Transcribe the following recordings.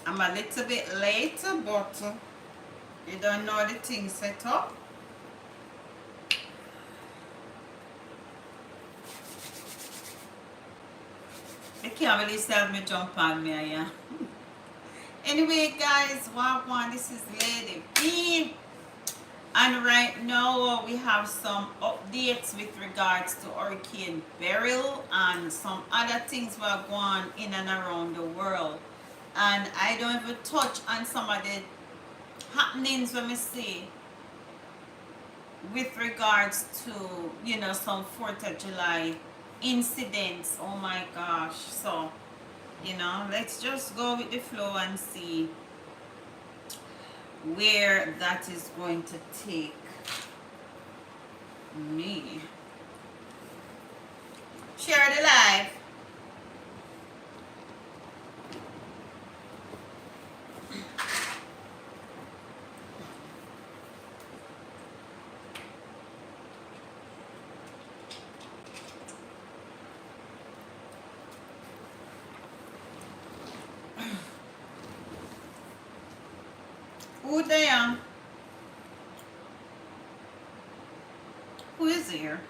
I'm a little bit late, but you don't know the thing set up. I can't really tell me jump on me, yeah. Anyway, guys, one, this is Lady B. And right now we have some updates with regards to Hurricane Beryl and some other things were going on in and around the world. And I don't even touch on some of the happenings when we see with regards to, you know, some 4th of July incidents. Oh my gosh. So, you know, let's just go with the flow and see where that is going to take me. Share the live. Who there? Who is here?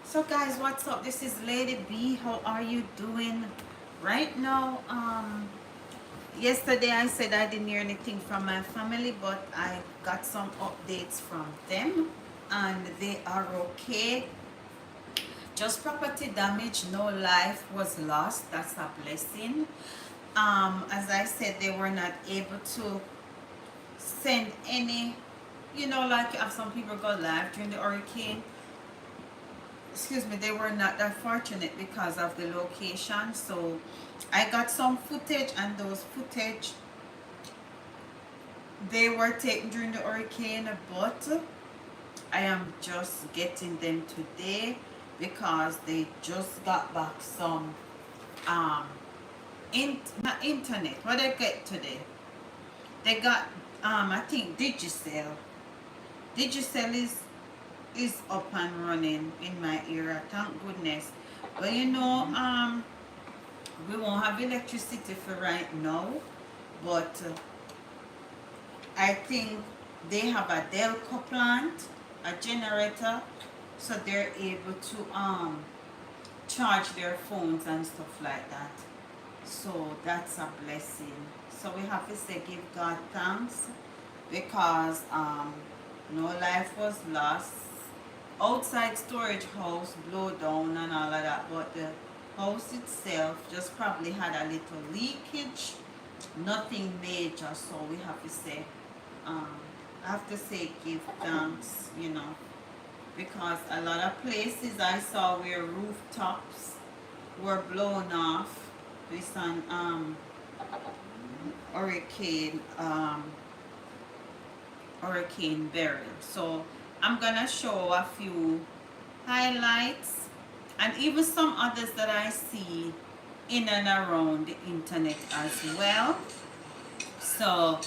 So guys, what's up? This is Lady B. How are you doing right now? Yesterday I said I didn't hear anything from my family, but I got some updates from them and they are okay. Just property damage, no life was lost. That's a blessing. As I said, they were not able to send any, you know, like you have some people go live during the hurricane. Excuse me, they were not that fortunate because of the location. So I got some footage, and those footage, they were taken during the hurricane, but I am just getting them today because they just got back some not internet. What they get today, they got I think Digicel is up and running in my area, thank goodness. But you know, we won't have electricity for right now, but I think they have a Delco plant, a generator, so they're able to charge their phones and stuff like that. So that's a blessing. So we have to say give God thanks because no life was lost. Outside storage house blow down and all of that, but the house itself just probably had a little leakage, nothing major. So we have to say I have to say give thanks, you know, because a lot of places I saw where rooftops were blown off based on hurricane Beryl. So I'm gonna show a few highlights and even some others that I see in and around the internet as well. So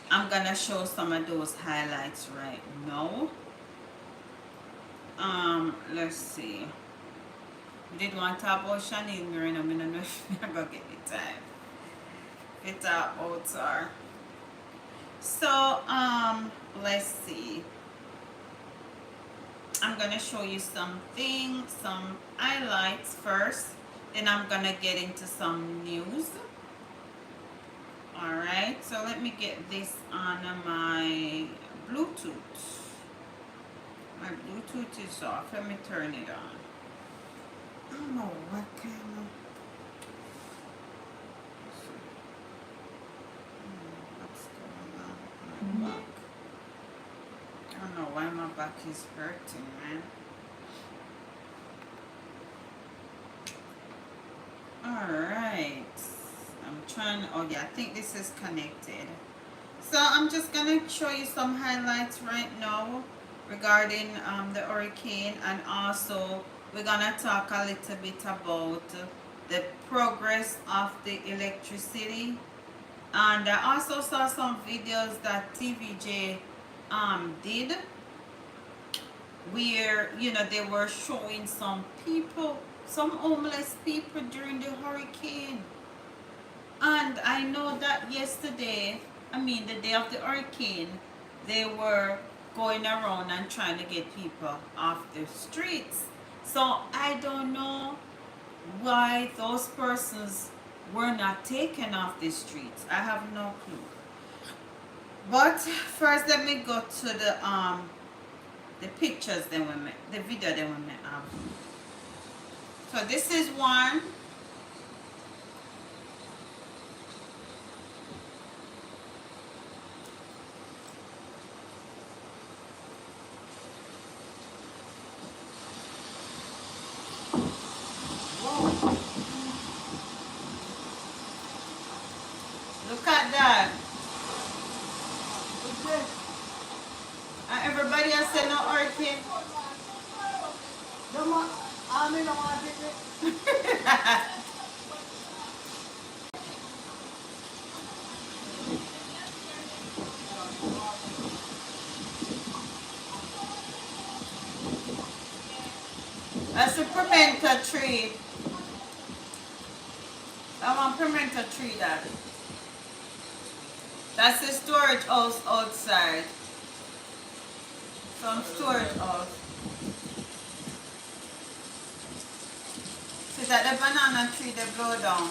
I'm gonna show some of those highlights right now. Let's see. Did want to talk about Shanice Mirren. I don't know if I'm going to get the time. It's out, sir. So, let's see. I'm gonna show you something, some highlights first. Then I'm gonna get into some news. Alright, so let me get this on my Bluetooth. My Bluetooth is off. Let me turn it on. I don't know what kind of... What's going on with my back? I don't know why my back is hurting, man. Alright. I'm trying... Oh yeah, I think this is connected. So I'm just going to show you some highlights right now regarding the hurricane, and also we're going to talk a little bit about the progress of the electricity. And I also saw some videos that TVJ did, where, you know, they were showing some people, some homeless people during the hurricane. And I know that yesterday, I mean the day of the hurricane, they were going around and trying to get people off the streets. So I don't know why those persons were not taken off the streets. I have no clue. But first let me go to the pictures then we met, the video then we met have. So this is one. Look at that. And everybody has said no hurricane. That's a pimento tree. I want pimento tree that. That's the storage house outside. Some storage house. See that the banana tree they blow down.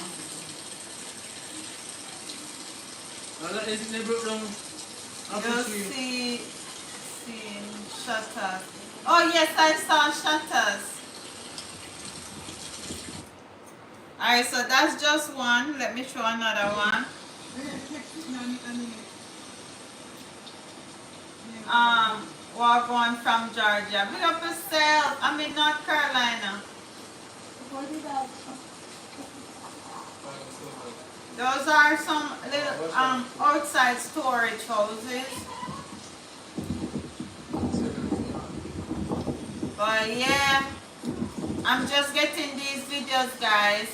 They broke down. You see shutters. Oh yes, I saw shutters. Alright, so that's just one. Let me show another one. Walk on from Georgia. Big up yourself. I'm in North Carolina. Those are some little outside storage houses. But yeah, I'm just getting these videos, guys.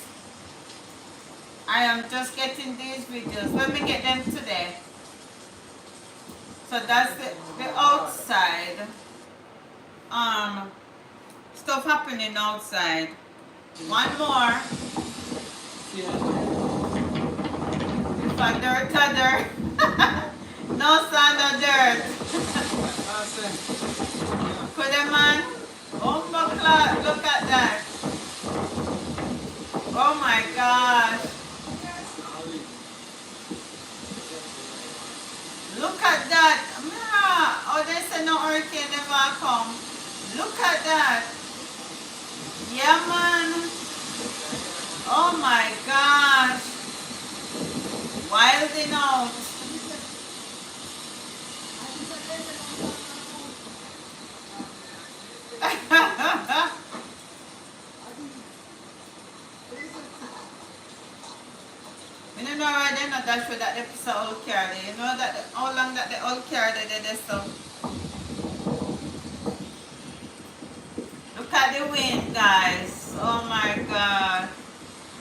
I am just getting these videos. Let me get them today. So that's the outside. Stuff happening outside. One more. If a dirt. No sand or dirt. Put them on. Oh my God, look at that. Oh my gosh. Look at that. Oh, they say no hurricane never come. Look at that. Yeah, man. Oh my gosh. Wilding out. You know why they're not that sure that they put all carry. You know that how long that they all carry they so. Look at the wind, guys. Oh my God.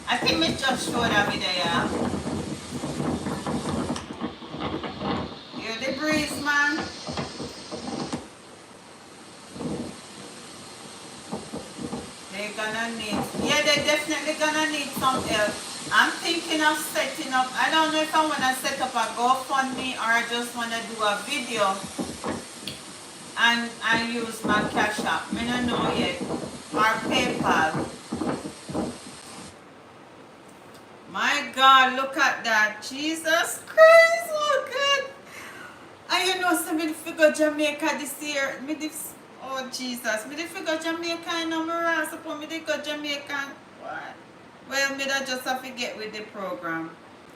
I think we just showed a video, yeah. Hear the breeze, man. The They're gonna need, yeah, they're definitely gonna need some help. I'm thinking of setting up, I don't know if I wanna set up a GoFundMe or I just wanna do a video and I use my Cash App. I don't know yet. Or PayPal. My God, look at that. Jesus Christ, oh God. And you know, so me figure Jamaica this year. Oh Jesus, me figure Jamaica and I'm supposed me go Jamaica. What? Well, me that just have to get with the program.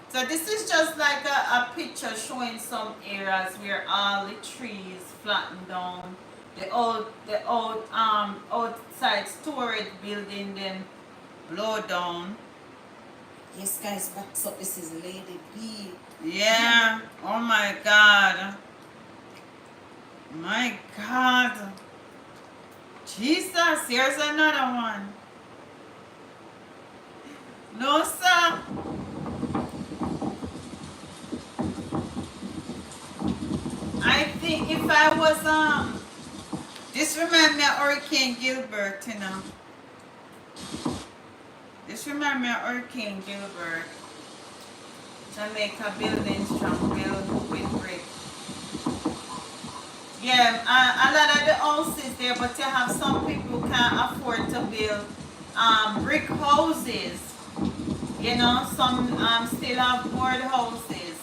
So this is just like a picture showing some areas where all the trees flattened down. The old outside storage building then blow down. Yes, guys, back up. This is Lady B. Yeah. Oh my God. My God. Jesus, here's another one. No, sir. I think if I was this reminds me of Hurricane Gilbert, you know. This reminds me of Hurricane Gilbert. Jamaica buildings from built with brick. Yeah, a lot of the houses there, but you have some people who can't afford to build brick houses. You know, some still have board houses.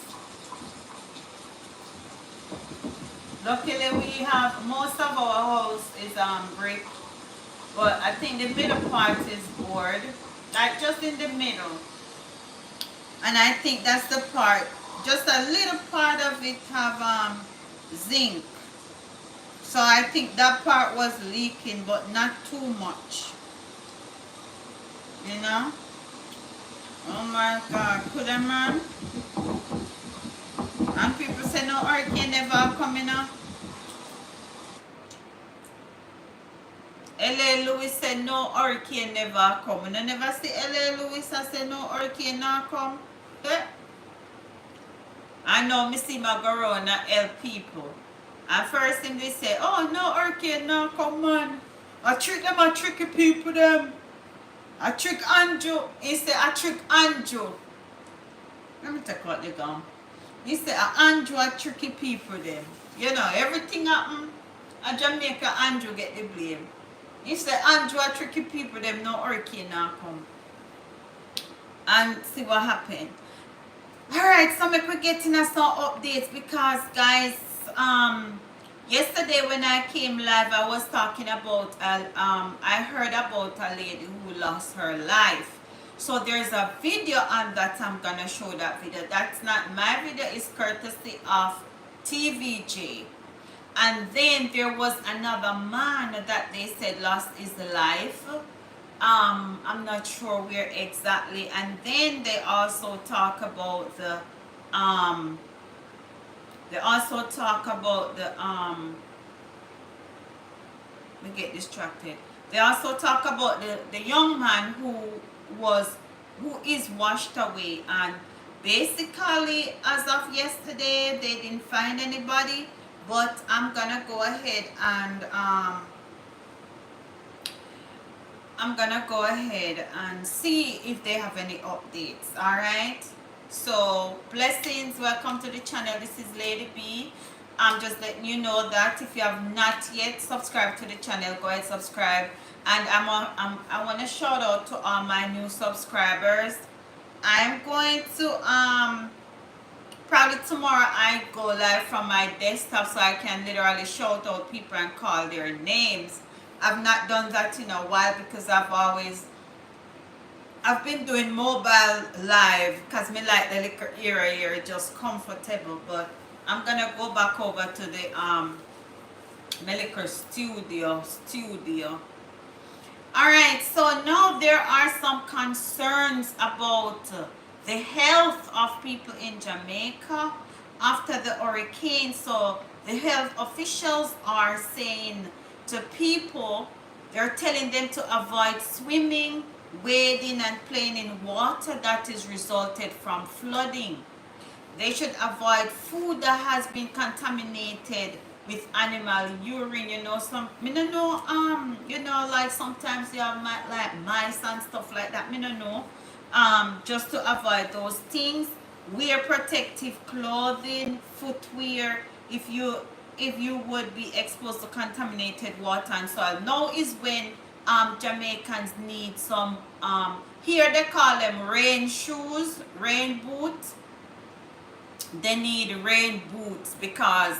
Luckily, we have most of our house is brick, but I think the middle part is board, like just in the middle. And I think that's the part. Just a little part of it have zinc. So I think that part was leaking, but not too much. You know? Oh my God, could I, man? And people say no hurricane never coming up. L.A. Lewis said no hurricane never come. And I never see L.A. Lewis I say no hurricane not come. Eh? I know me see my go around and help people. At first him they say, oh no hurricane not come, man. I trick them, I tricky people them. I trick Andrew. He said I trick Andrew. Let me take out the gum. He said Andrew I tricky people them. You know, everything happen. At Jamaica Andrew get the blame. He said Andrew I tricky people them, no hurricane not come. And see what happened. Alright, so we're getting us some updates because guys, yesterday when I came live I was talking about I heard about a lady who lost her life. So there's a video on that. I'm gonna show that video. That's not my video, it's courtesy of TVJ. And then there was another man that they said lost his life. I'm not sure where exactly. And then they also talk about the we get distracted. They also talk about the young man who is washed away, and basically as of yesterday they didn't find anybody, but I'm gonna go ahead and see if they have any updates. All right, so blessings, welcome to the channel. This is Lady B. I'm just letting you know that if you have not yet subscribed to the channel, go ahead subscribe. And I want to shout out to all my new subscribers. I'm going to probably tomorrow I go live from my desktop so I can literally shout out people and call their names. I've not done that in a while because I've been doing mobile live because me like the little area here just comfortable. But I'm gonna go back over to the my little studio. Alright, so now there are some concerns about the health of people in Jamaica after the hurricane. So the health officials are saying to people, they're telling them to avoid swimming, wading and playing in water that is resulted from flooding. They should avoid food that has been contaminated with animal urine, you know, some, me no know, you know, like sometimes you have like mice and stuff like that, me no know. Just to avoid those things, wear protective clothing, footwear, if you would be exposed to contaminated water and soil. Now is when Jamaicans need some, here they call them rain shoes, rain boots. They need rain boots because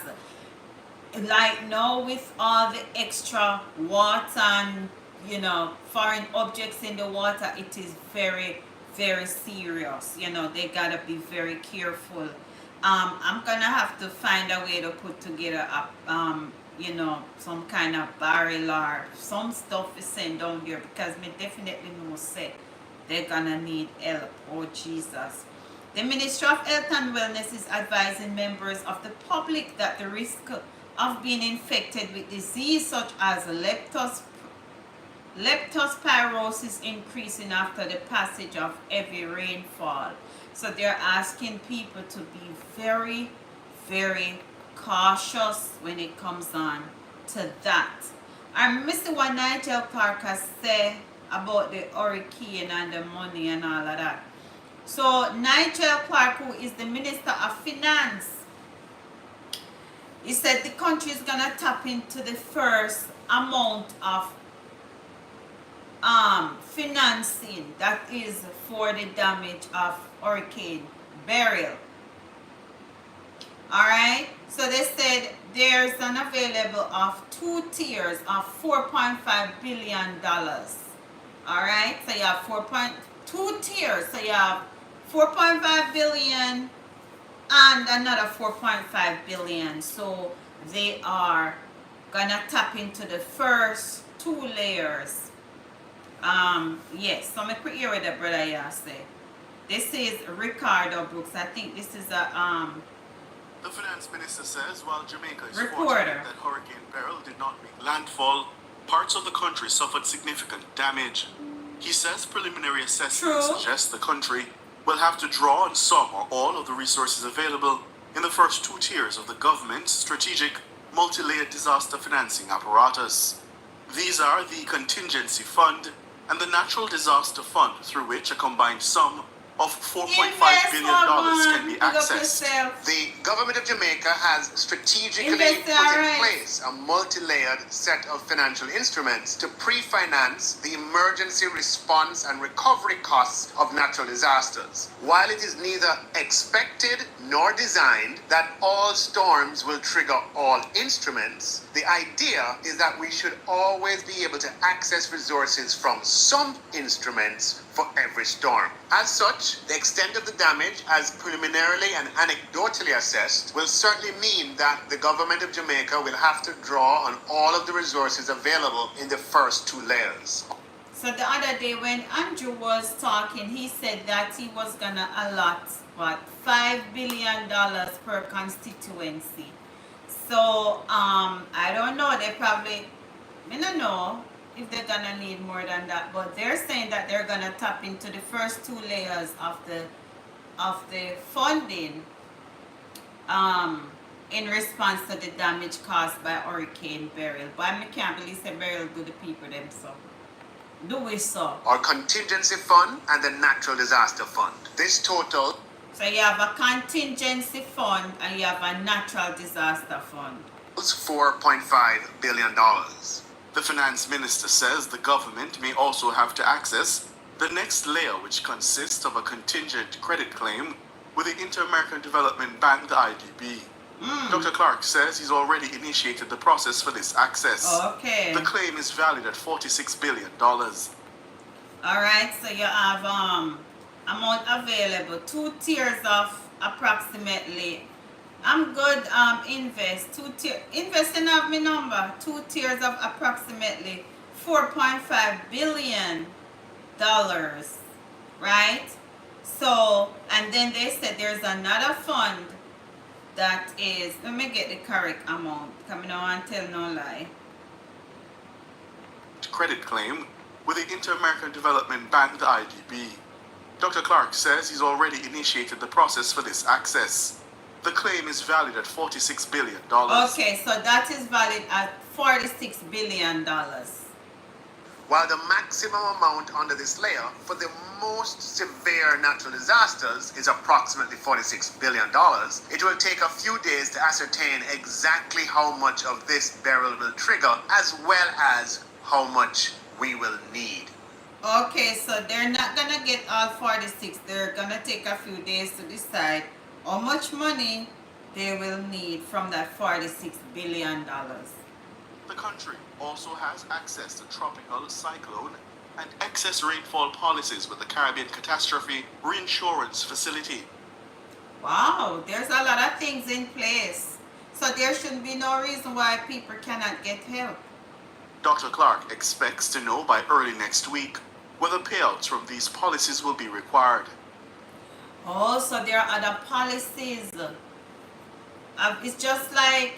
like now with all the extra water and, you know, foreign objects in the water, it is very, very serious. You know, they gotta be very careful. I'm gonna have to find a way to put together a you know, some kind of barrel or some stuff is sent down there, because me definitely know say they're gonna need help. Oh Jesus. The Ministry of Health and Wellness is advising members of the public that the risk of being infected with disease such as leptospirosis increasing after the passage of heavy rainfall. So they're asking people to be very, very cautious when it comes on to that. I missed what Nigel Parker said about the hurricane and the money and all of that. So Nigel Clark, who is the Minister of Finance, he said the country is gonna tap into the first amount of financing that is for the damage of Hurricane Beryl. Alright, so they said there's an available of 2 tiers of $4.5 billion. Alright, so you have 4.2 tiers, so you have 4.5 billion and another 4.5 billion. So they are gonna tap into the first 2 layers. Yes, so I'm gonna hear what the brother here say. This is Ricardo Brooks. I think this is a The finance minister says while Jamaica is reporter fortunate that Hurricane Beryl did not make landfall, parts of the country suffered significant damage. He says preliminary assessments suggest the country will have to draw on some or all of the resources available in the first 2 tiers of the government's strategic multi-layered disaster financing apparatus. These are the Contingency Fund and the Natural Disaster Fund, through which a combined sum of $4.5 billion can be accessed. The government of Jamaica has strategically put in place a multi-layered set of financial instruments to pre-finance the emergency response and recovery costs of natural disasters. While it is neither expected nor designed that all storms will trigger all instruments, the idea is that we should always be able to access resources from some instruments for every storm. As such, the extent of the damage, as preliminarily and anecdotally assessed, will certainly mean that the government of Jamaica will have to draw on all of the resources available in the first 2 layers. So the other day when Andrew was talking, he said that he was gonna allot $5 billion per constituency. So I don't know, they probably, I don't know if they're gonna need more than that, but they're saying that they're gonna tap into the first 2 layers of the funding in response to the damage caused by Hurricane Beryl. But I can't believe that Beryl do the people them so. Do we so? Our contingency fund and the natural disaster fund. This total. So you have a contingency fund and you have a natural disaster fund. $4.5 billion. The finance minister says the government may also have to access the next layer, which consists of a contingent credit claim with the Inter-American Development Bank, the IDB. Dr. Clark says he's already initiated the process for this access. Okay. The claim is valued at $46 billion. Alright, so you have amount available, 2 tiers of approximately, I'm good, invest, 2 tiers, invest in have my number, 2 tiers of approximately $4.5 billion, right? So, and then they said there's another fund that is, let me get the correct amount, coming on and tell no lie. Credit claim with the Inter-American Development Bank, the IDB. Dr. Clark says he's already initiated the process for this access. The claim is valued at $46 billion. Okay, so that is valued at $46 billion. While the maximum amount under this layer for the most severe natural disasters is approximately $46 billion, it will take a few days to ascertain exactly how much of this Beryl will trigger, as well as how much we will need. Okay, so they're not gonna get all 46. They're gonna take a few days to decide how much money they will need from that $46 billion. The country also has access to tropical cyclone and excess rainfall policies with the Caribbean Catastrophe Reinsurance Facility. Wow, there's a lot of things in place. So there shouldn't be no reason why people cannot get help. Dr. Clark expects to know by early next week whether payouts from these policies will be required. Oh, so there are other policies. It's just like,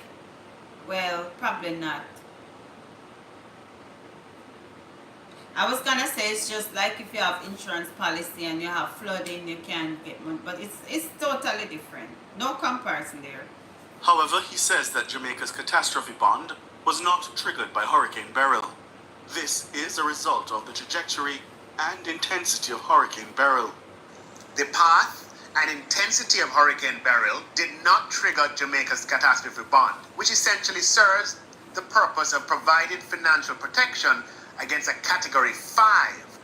well, probably not. I was gonna say it's just like if you have insurance policy and you have flooding, you can get money, but it's totally different. No comparison there. However, he says that Jamaica's catastrophe bond was not triggered by Hurricane Beryl. This is a result of the trajectory and intensity of Hurricane Beryl. The path and intensity of Hurricane Beryl did not trigger Jamaica's catastrophe bond, which essentially serves the purpose of providing financial protection against a Category 5.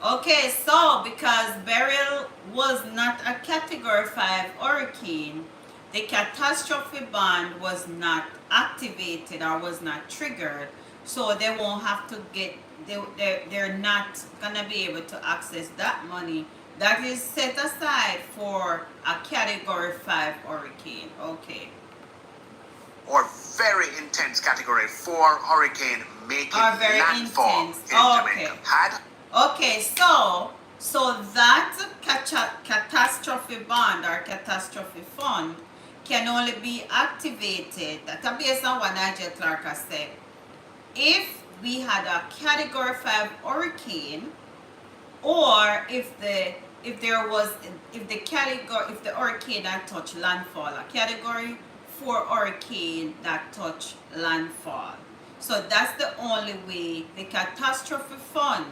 Okay, so because Beryl was not a Category 5 hurricane, the catastrophe bond was not activated or was not triggered, so they won't have to get, they're not gonna be able to access that money that is set aside for a Category 5 hurricane. Okay. Or very intense Category 4 hurricane making landfall intense. in Okay. Jamaica. Okay, so that catastrophe bond or catastrophe fund can only be activated, that's based on what Nigel Clark has said, if we had a Category 5 hurricane, or if the hurricane that touched landfall, a Category 4 hurricane that touched landfall. So that's the only way the catastrophe fund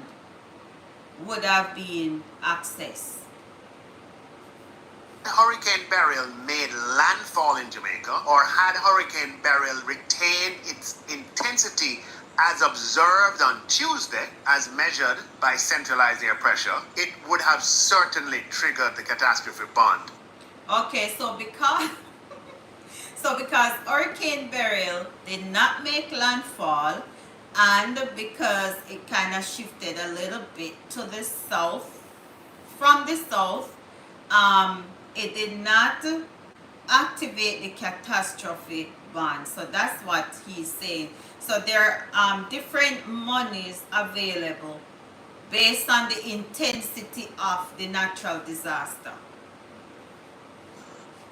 would have been accessed. Hurricane Beryl made landfall in Jamaica, or had Hurricane Beryl retained its intensity as observed on Tuesday, as measured by centralized air pressure, it would have certainly triggered the catastrophe bond. Okay, so because Hurricane Beryl did not make landfall, and because it kind of shifted a little bit to the south, from the south, it did not activate the catastrophe bond. So that's what he's saying. So there are different monies available based on the intensity of the natural disaster.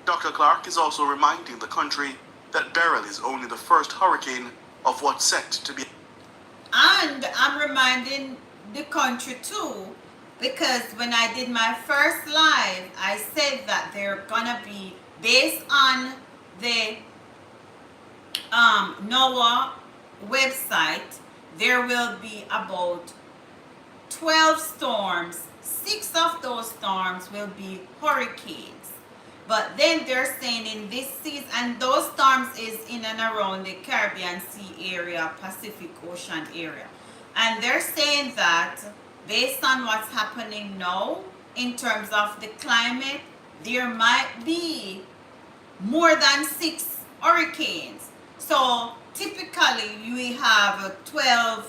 Dr. Clark is also reminding the country that Beryl is only the first hurricane of what's set to be. And I'm reminding the country too, because when I did my first live, I said that they're gonna be, based on the NOAA website, there will be about 12 storms. 6 of those storms will be hurricanes. But then they're saying in this season, and those storms is in and around the Caribbean Sea area, Pacific Ocean area. And they're saying that based on what's happening now, in terms of the climate, there might be more than 6 hurricanes. So typically we have 12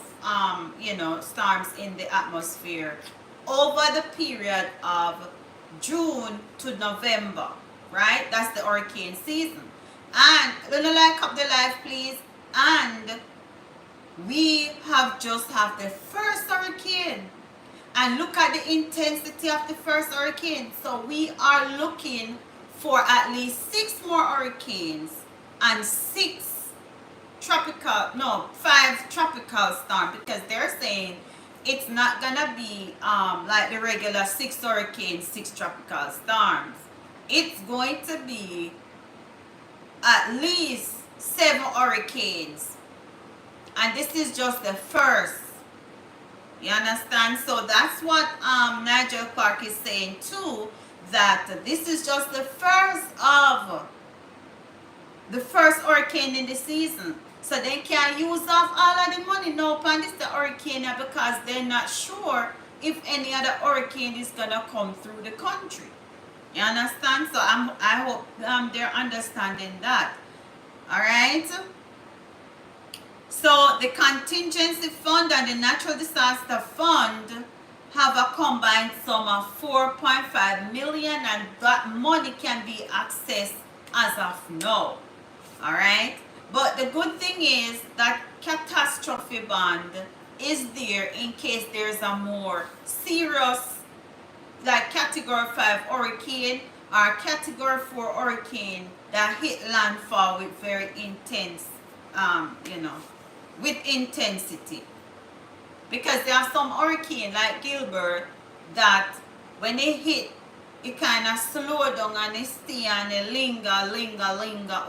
storms in the atmosphere over the period of June to November, right? That's the hurricane season. And gonna like up the live, please. And we have just have the first hurricane, and look at the intensity of the first hurricane. So we are looking for at least 6 more hurricanes and 5 tropical storms, because they're saying it's not gonna be like the regular 6 hurricanes, 6 tropical storms. It's going to be at least 7 hurricanes. And this is just the first. You understand? So that's what Nigel Clark is saying too, that this is just the first hurricane in the season. So they can't use off all of the money now upon this the hurricane because they're not sure if any other hurricane is gonna come through the country. You understand? So I hope they're understanding that. All right. So the contingency fund and the natural disaster fund have a combined sum of 4.5 million, and that money can be accessed as of now. All right. But the good thing is that catastrophe bond is there in case there's a more serious, like category 5 hurricane or category 4 hurricane that hit landfall with very intense, with intensity. Because there are some hurricane like Gilbert that when they hit, it kind of slow down and it stay and it linger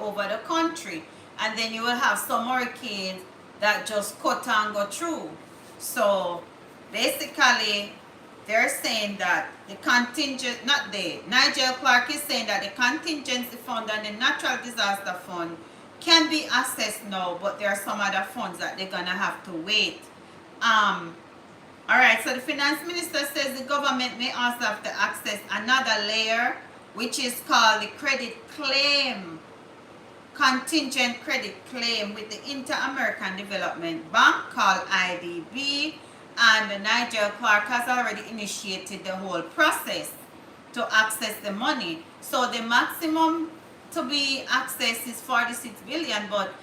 over the country. And then you will have some hurricanes that just cut and go through. So basically, they're saying that the contingent, Nigel Clark is saying that the contingency fund and the natural disaster fund can be accessed now, but there are some other funds that they're gonna have to wait. All right, so the finance minister says the government may also have to access another layer, which is called the contingent credit claim with the Inter-American Development Bank, called IDB, and Nigel Clark has already initiated the whole process to access the money. So the maximum to be accessed is 46 billion, but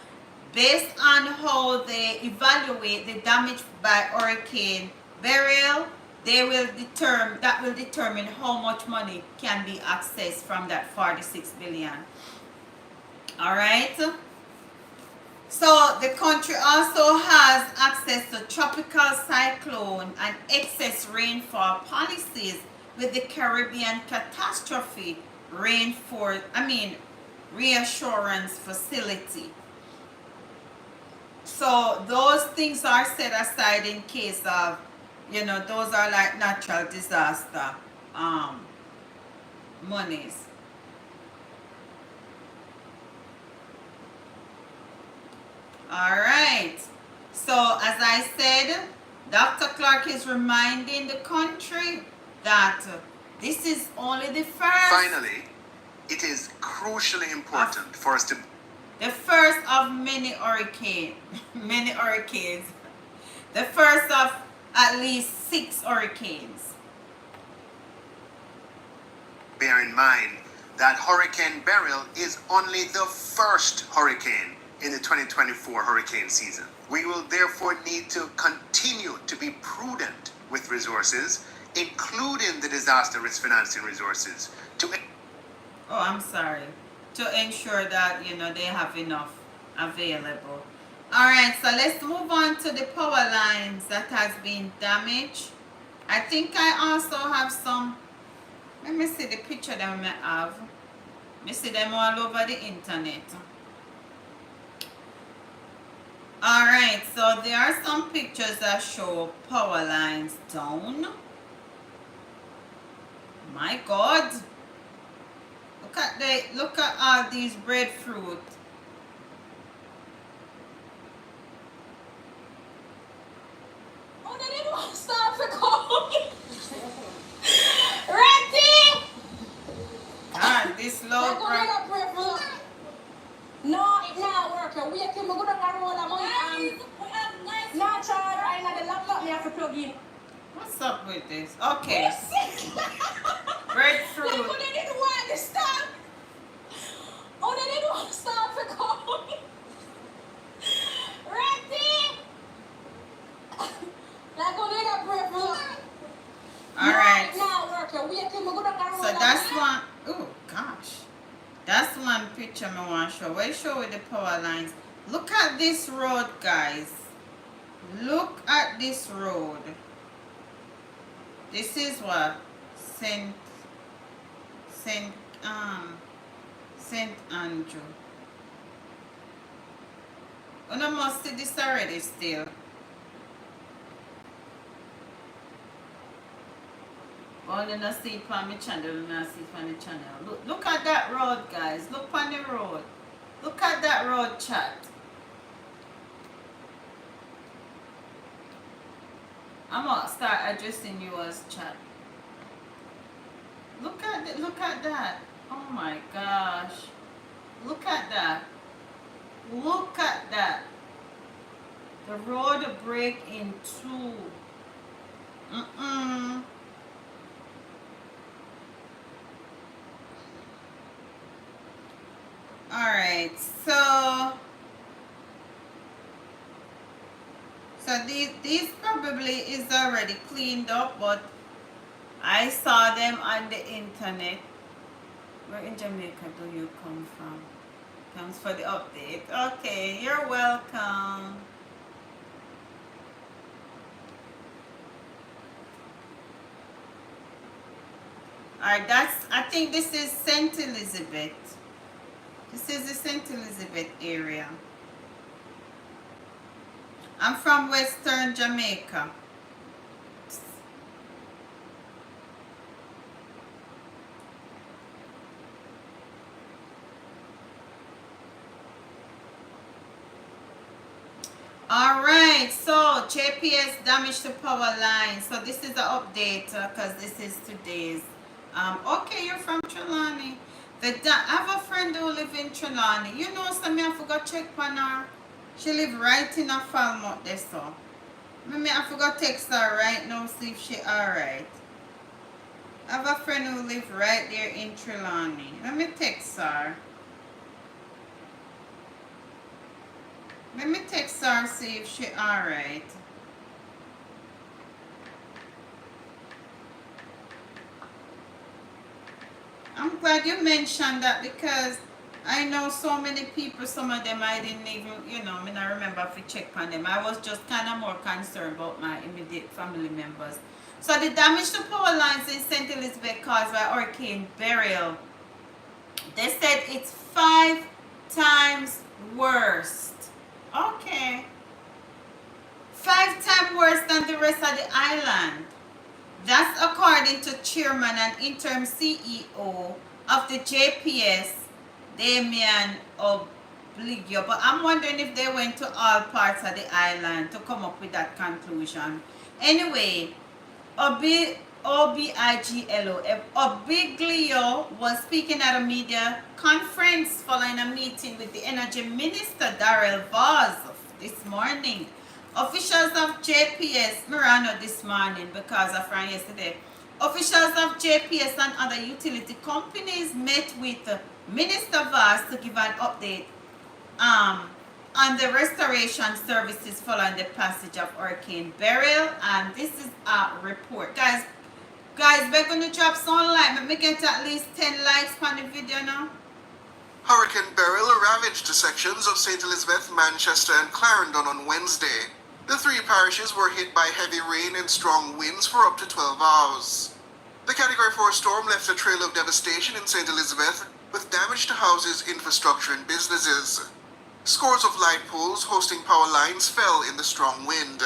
based on how they evaluate the damage by Hurricane Beryl, that will determine how much money can be accessed from that 46 billion. All right. So the country also has access to tropical cyclone and excess rainfall policies with the Caribbean Catastrophe Reassurance Facility. So those things are set aside in case of, those are like natural disaster monies. All right. So as I said, Dr. Clark is reminding the country that this is only the first. Finally, it is crucially important for us to... The first of many hurricanes. The first of at least 6 hurricanes. bear in mind that Hurricane Beryl is only the first hurricane in the 2024 hurricane season. We will therefore need to continue to be prudent with resources, including the disaster risk financing resources, to ensure that they have enough available. All right, so let's move on to the power lines that has been damaged. I think I also have some. Let me see the picture that I have. Let me see them all over the internet. All right, so there are some pictures that show power lines down. My God. Look at all these breadfruit. Oh, they didn't want to stop for calling. Ready? God, this low No, it's not working. We have to go down the road and no charger and the laptop me have to plug in. What's up with this? Okay. Breadfruit. Like, they didn't want to stop. Oh, they didn't want to stop for calling. Ready? Like, oh, they got breadfruit. All right. Not working. We have to go down the road. So that's one. Oh gosh, that's one picture I want to show. We'll show with the power lines. Look at this road, guys. Look at this road. This is what Saint Andrew. I must see this already still. All you not see it on my channel, you not see it on the channel. Look at that road, guys. Look on the road. Look at that road, chat. I'm gonna start addressing you as chat. Look at that. Oh my gosh. Look at that. Look at that. The road break in two. Alright, so these probably is already cleaned up, but I saw them on the internet. Where in Jamaica do you come from? Thanks for the update. Okay, you're welcome. Alright, I think this is St. Elizabeth. This is the St. Elizabeth area. I'm from Western Jamaica. Alright, so JPS damage to power line. So this is the update because this is today's. Okay, you're from Trelawney. I have a friend who live in Trelawney. You know, so I forgot check on her. She live right in a Falmouth there, so. I forgot text her right now, see if she alright. I have a friend who live right there in Trelawney. Let me text her. Let me text her, see if she alright. I'm glad you mentioned that because I know so many people, some of them I didn't even, I don't remember if we checked on them. I was just kind of more concerned about my immediate family members. So the damage to power lines in St. Elizabeth caused by Hurricane Beryl, they said it's 5 times worse. Okay. 5 times worse than the rest of the island. That's according to Chairman and Interim CEO of the JPS, Damian Obligio. But I'm wondering if they went to all parts of the island to come up with that conclusion. Anyway, Obiglio was speaking at a media conference following a meeting with the Energy Minister, Beryl this morning. Officials of JPS, Miranda this morning because of from yesterday. Officials of JPS and other utility companies met with Minister Voss to give an update on the restoration services following the passage of Hurricane Beryl. And this is a report. Guys, we're going to drop some like. Let me get at least 10 likes on the video now. Hurricane Beryl ravaged sections of St. Elizabeth, Manchester, and Clarendon on Wednesday. The 3 parishes were hit by heavy rain and strong winds for up to 12 hours. The Category 4 storm left a trail of devastation in St. Elizabeth, with damage to houses, infrastructure, and businesses. Scores of light poles hosting power lines fell in the strong wind.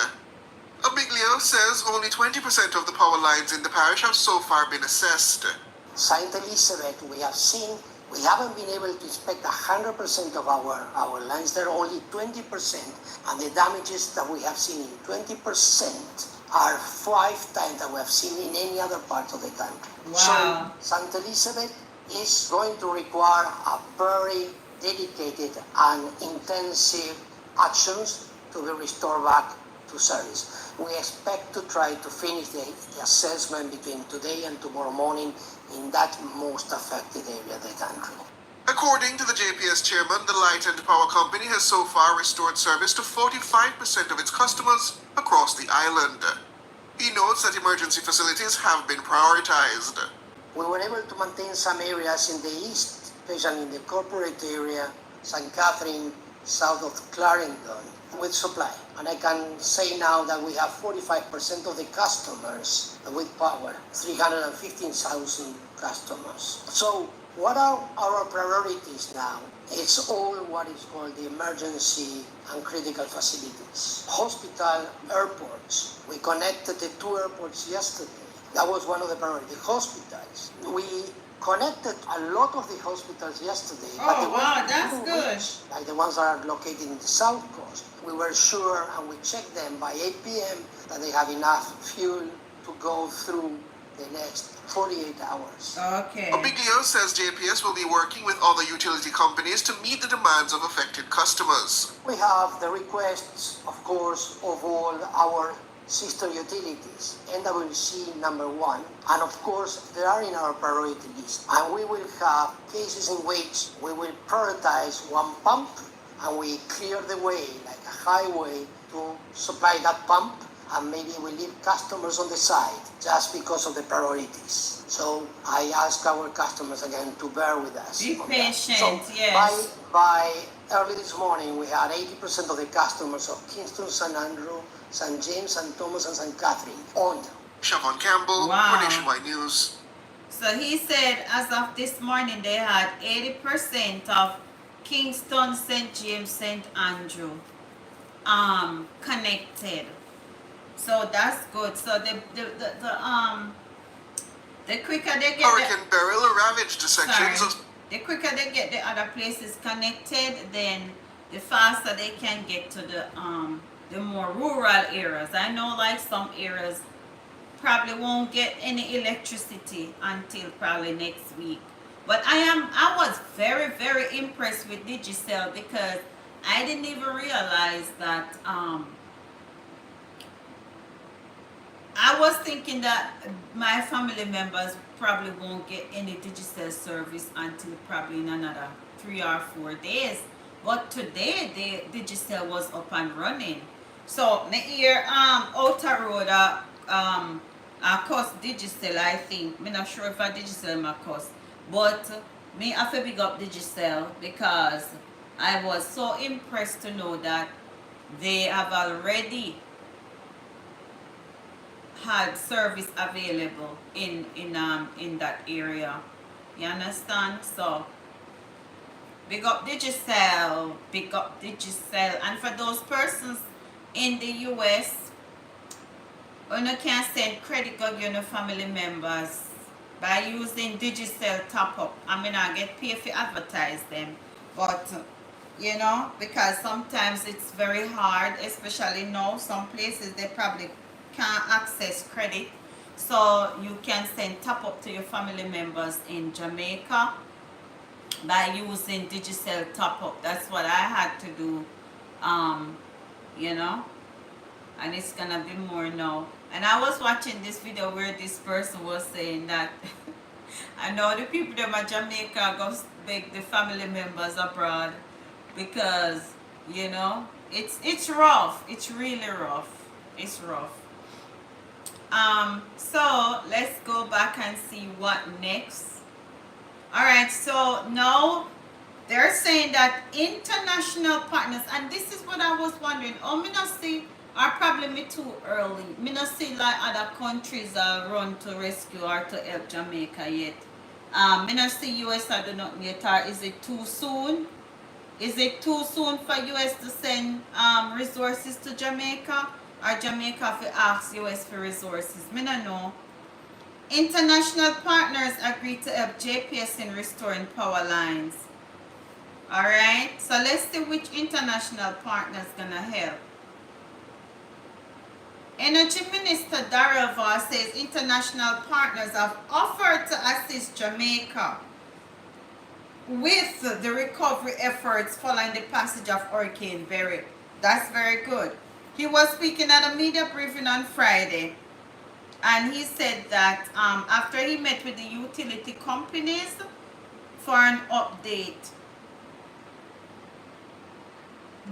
Obiglio says only 20% of the power lines in the parish have so far been assessed. St. Elizabeth, we haven't been able to inspect 100% of our lines. There are only 20%, and the damages that we have seen in 20% are 5 times that we have seen in any other part of the country. Wow. So St. Elizabeth is going to require a very dedicated and intensive actions to be restored back to service. We expect to try to finish the assessment between today and tomorrow morning in that most affected area of the country. According to the JPS chairman, the Light and Power Company has so far restored service to 45% of its customers across the island. He notes that emergency facilities have been prioritized. We were able to maintain some areas in the east, especially in the corporate area, St. Catherine, south of Clarendon, with supply. And I can say now that we have 45% of the customers with power, 315,000 customers. So What are our priorities now? It's all what is called the emergency and critical facilities. Hospital, airports. We connected the 2 airports yesterday. That was one of the priorities. Hospitals. We connected a lot of the hospitals yesterday. But the wow, ones that's didn't good. reach, like the ones that are located in the south coast, we were sure and we checked them by 8 p.m. that they have enough fuel to go through the next 48 hours. Okay. Obidio says JPS will be working with other utility companies to meet the demands of affected customers. We have the requests, of course, of all our sister utilities, NWC number 1, and of course they are in our priority list. And we will have cases in which we will prioritize one pump and we clear the way like a highway to supply that pump, and maybe we leave customers on the side just because of the priorities. So I ask our customers again to bear with us. Be on that. patient, So yes. by early this morning, we had 80% of the customers of Kingston, St. Andrew, St. James, St. Thomas, and St. Catherine on. Siobhan Campbell Wow. for Nationwide News. So he said as of this morning they had 80% of Kingston, St. James, St. Andrew connected. So that's good. So the quicker they get Hurricane Beryl ravaged the sections of the quicker they get the other places connected, then the faster they can get to the more rural areas. I know like some areas probably won't get any electricity until probably next week. But I was very, very impressed with Digicel because I didn't even realize that I was thinking that my family members probably won't get any Digicel service until probably in another 3 or 4 days. But today the Digicel was up and running. So me here outer road cost Digicel, I think. I'm not sure if I Digicel my cost. But me have to big up Digicel because I was so impressed to know that they have already had service available in that area. You understand? So big up Digicel, big up Digicel. And for those persons in the US, you can send credit card to your family members by using Digicel top up. I mean, I get paid to advertise them, but you know, because sometimes it's very hard, especially now some places they probably can't access credit, so you can send top up to your family members in Jamaica by using Digicel top up. That's what I had to do, you know, and it's gonna be more now. And I was watching this video where this person was saying that I know the people that are Jamaica go beg the family members abroad because, you know, it's rough. It's really rough. It's rough. So let's go back and see what next. Alright, so now they're saying that international partners, and this is what I was wondering, me not see, or probably me too early, me not see like other countries run to rescue or to help Jamaica yet. Me not see US I do not yet, or is it too soon? Is it too soon for US to send resources to Jamaica? Or Jamaica to ask US for resources? Me not know. International partners agreed to help JPS in restoring power lines. Alright, so let's see which international partners gonna help. Energy Minister Beryl says international partners have offered to assist Jamaica with the recovery efforts following the passage of Hurricane Beryl. That's very good. He was speaking at a media briefing on Friday, and he said that after he met with the utility companies for an update,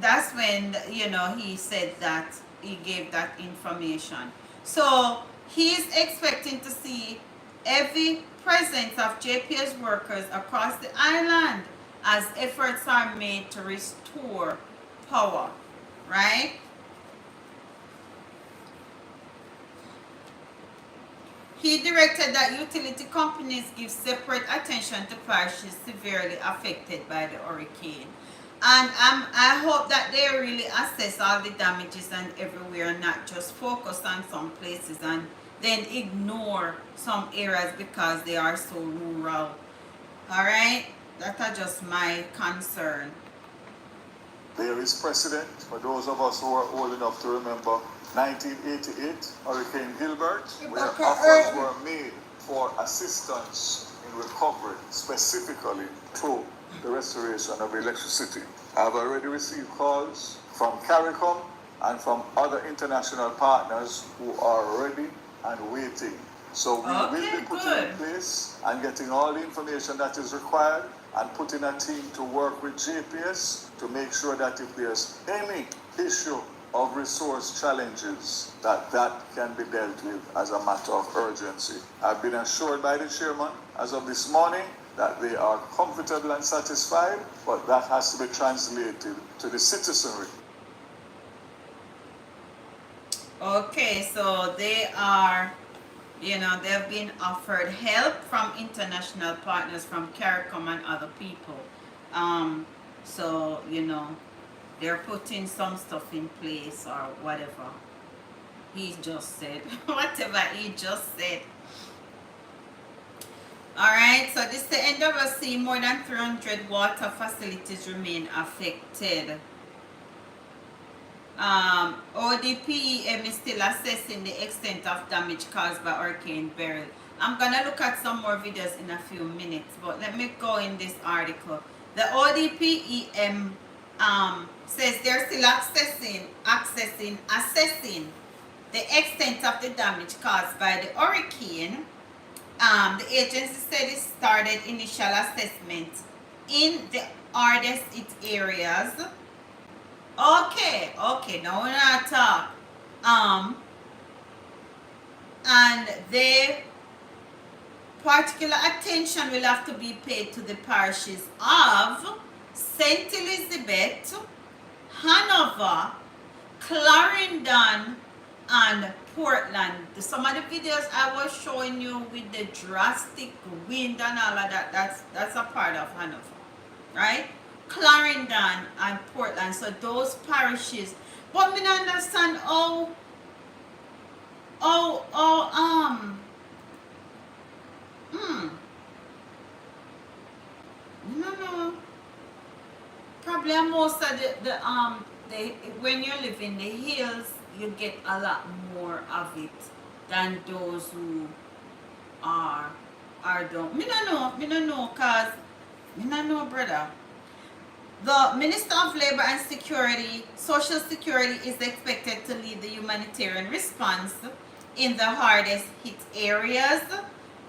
that's when, you know, he said that he gave that information. So he's expecting to see every presence of JPS workers across the island as efforts are made to restore power, right? He directed that utility companies give separate attention to parishes severely affected by the hurricane. And I hope that they really assess all the damages and everywhere, and not just focus on some places and then ignore some areas because they are so rural. Alright? That's just my concern. There is precedent for those of us who are old enough to remember 1988, Hurricane Gilbert, where offers were made for assistance in recovery, specifically through the restoration of electricity. I've already received calls from CARICOM and from other international partners who are ready and waiting. So we will be putting in place and getting all the information that is required and putting a team to work with JPS to make sure that if there's any issue of resource challenges, that can be dealt with as a matter of urgency. I've been assured by the chairman as of this morning that they are comfortable and satisfied, but that has to be translated to the citizenry. Okay, so they are, they've been offered help from international partners, from CARICOM and other people. So, they're putting some stuff in place or whatever he just said. Whatever he just said. Alright, so this is the end of a sea. More than 300 water facilities remain affected. ODPEM is still assessing the extent of damage caused by Hurricane Beryl. I'm going to look at some more videos in a few minutes, but let me go in this article. The ODPEM says they're still assessing the extent of the damage caused by the hurricane. The agency said it started initial assessment in the hardest hit areas. Okay, now we're not talk. And the particular attention will have to be paid to the parishes of St. Elizabeth, Hanover, Clarendon, and Portland. Some of the videos I was showing you with the drastic wind and all of that, that's a part of Hanover, right? Clarendon and Portland. So those parishes. But me not understand no. Probably most of the when you live in the hills, you get a lot more of it than those who are don't. Me no know, cause me no know, brother. The Minister of Labor and Social Security is expected to lead the humanitarian response in the hardest hit areas.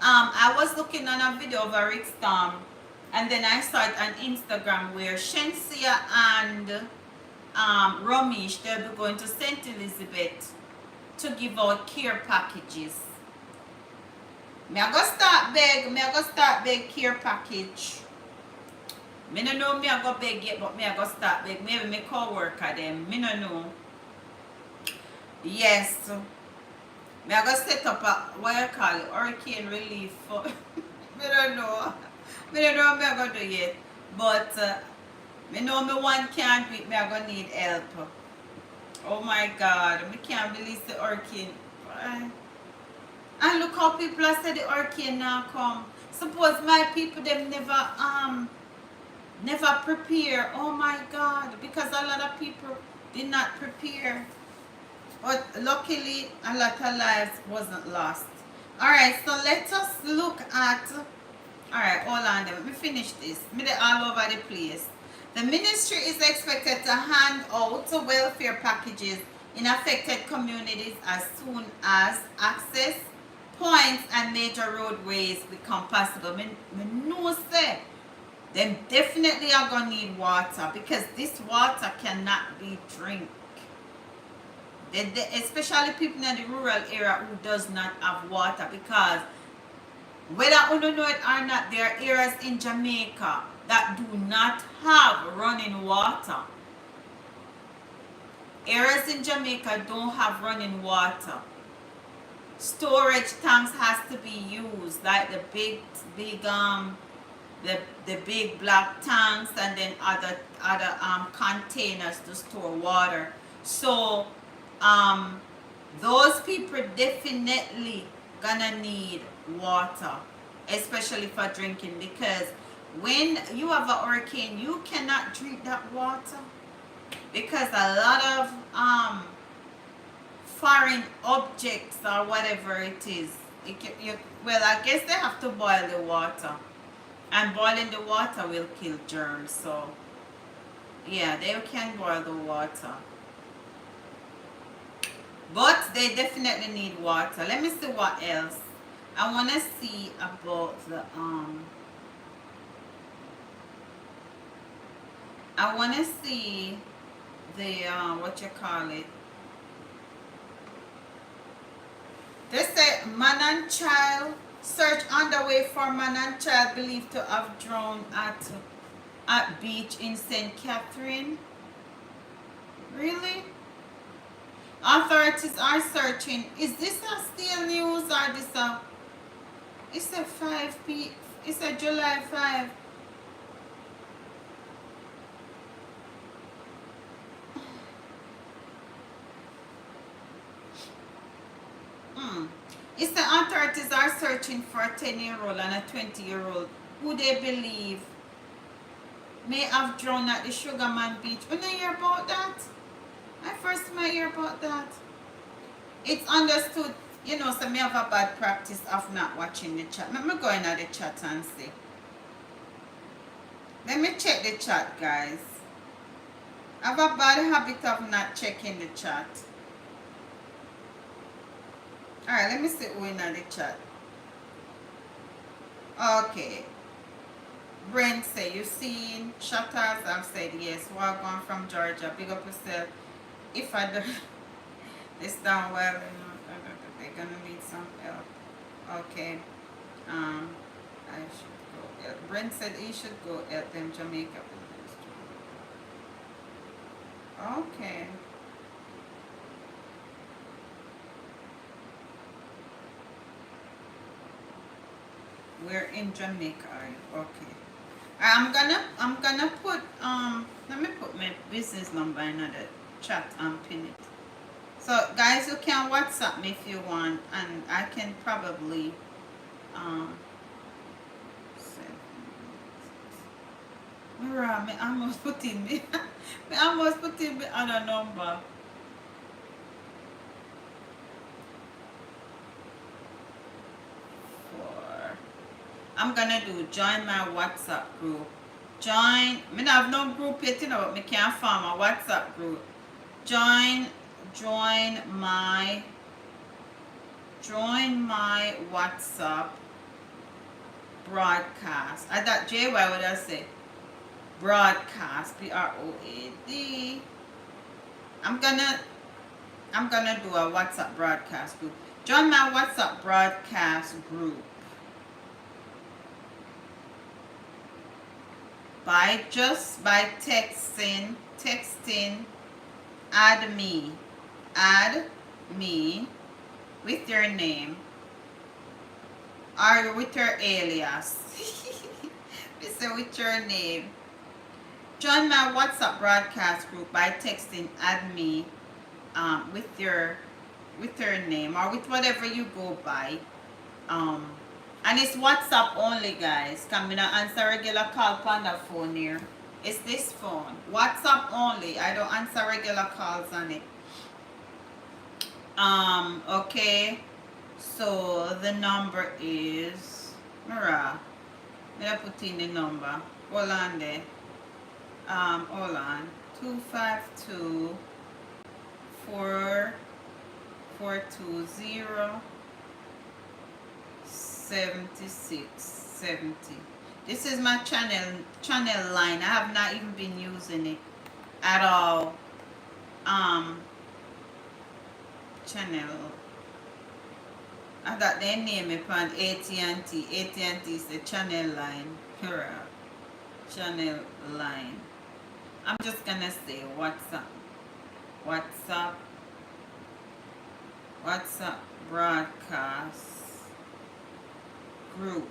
I was looking on a video of a Rick Storm, and then I saw it on Instagram where Shensia and Ramesh, they'll be going to St. Elizabeth to give out care packages. Me I go start beg care package. Me no know me I go beg yet, but me I go start beg. Maybe me co-worker them. Me no know. Yes. Me I go set up a what you call it, hurricane relief for me don't know. Me don't know what me I go do yet. But me know me one can't do it, me I go need help. Oh my God, me can't believe the hurricane. And look how people are said the hurricane now come. Suppose my people them never prepare. Oh my God, because a lot of people did not prepare. But luckily a lot of lives wasn't lost. Alright, so let us look at, alright, hold on, let me finish this. Me they all over the place. The ministry is expected to hand out welfare packages in affected communities as soon as access points and major roadways become possible. Me know say them definitely are gonna need water, because this water cannot be drink. Especially people in the rural area who does not have water, because whether you know it or not, there are areas in Jamaica that do not have running water. Areas in Jamaica don't have running water. Storage tanks has be used, like the big the big black tanks, and then other containers to store water. So those people definitely gonna need water, especially for drinking, because when you have a hurricane, you cannot drink that water, because a lot of foreign objects or whatever it is, well, I guess they have to boil the water, and boiling the water will kill germs. So yeah, they can boil the water, but they definitely need water. Let me see what else. I want to see about the I want to see the what you call it. They say man and child, search underway for man and child believed to have drowned at beach in St. Catherine. Really? Authorities are searching. Is this a still news, or this a? It's a 5 It's a July 5. It's the authorities are searching for a 10-year-old and a 20-year-old who they believe may have drowned at the Sugarman Beach. When I hear about that, I first might hear about that. It's understood, you know, so me have a bad practice of not watching the chat. Let me go into the chat and see. Let me check the chat, guys. I have a bad habit of not checking the chat. Alright, let me see who in the chat. Okay. Brent say, you seen Shutters? I've said yes. Welcome from Georgia. Big up yourself. If I do this down well, you know, they're gonna need some help. Okay. I should go help. Brent said he should go help them Jamaica. Okay. We're in Jamaica. Okay. I'm gonna put let me put my business number in the chat and pin it. So guys, you can WhatsApp me if you want, and I can probably I almost put in me I almost put in the other number. I'm gonna do join my WhatsApp group. Join, me not have no group yet, you know, but me can't form a WhatsApp group. Join my WhatsApp broadcast. I thought J, why would I say broadcast? BROAD. I'm gonna do a WhatsApp broadcast group. Join my WhatsApp broadcast group by texting add me with your name or with your alias. Say with your name. Join my WhatsApp broadcast group by texting add me with your name or with whatever you go by. And it's WhatsApp only, guys. Can me not answer regular call on the phone here. It's this phone. WhatsApp only. I don't answer regular calls on it. Okay. So the number is Mara. Let me put in the number. Hold on there. Hold on. 252 420 7670. This is my channel line. I have not even been using it at all. Channel. I thought they name it on AT&T. AT&T is the channel line. Channel line. I'm just gonna say WhatsApp broadcast group.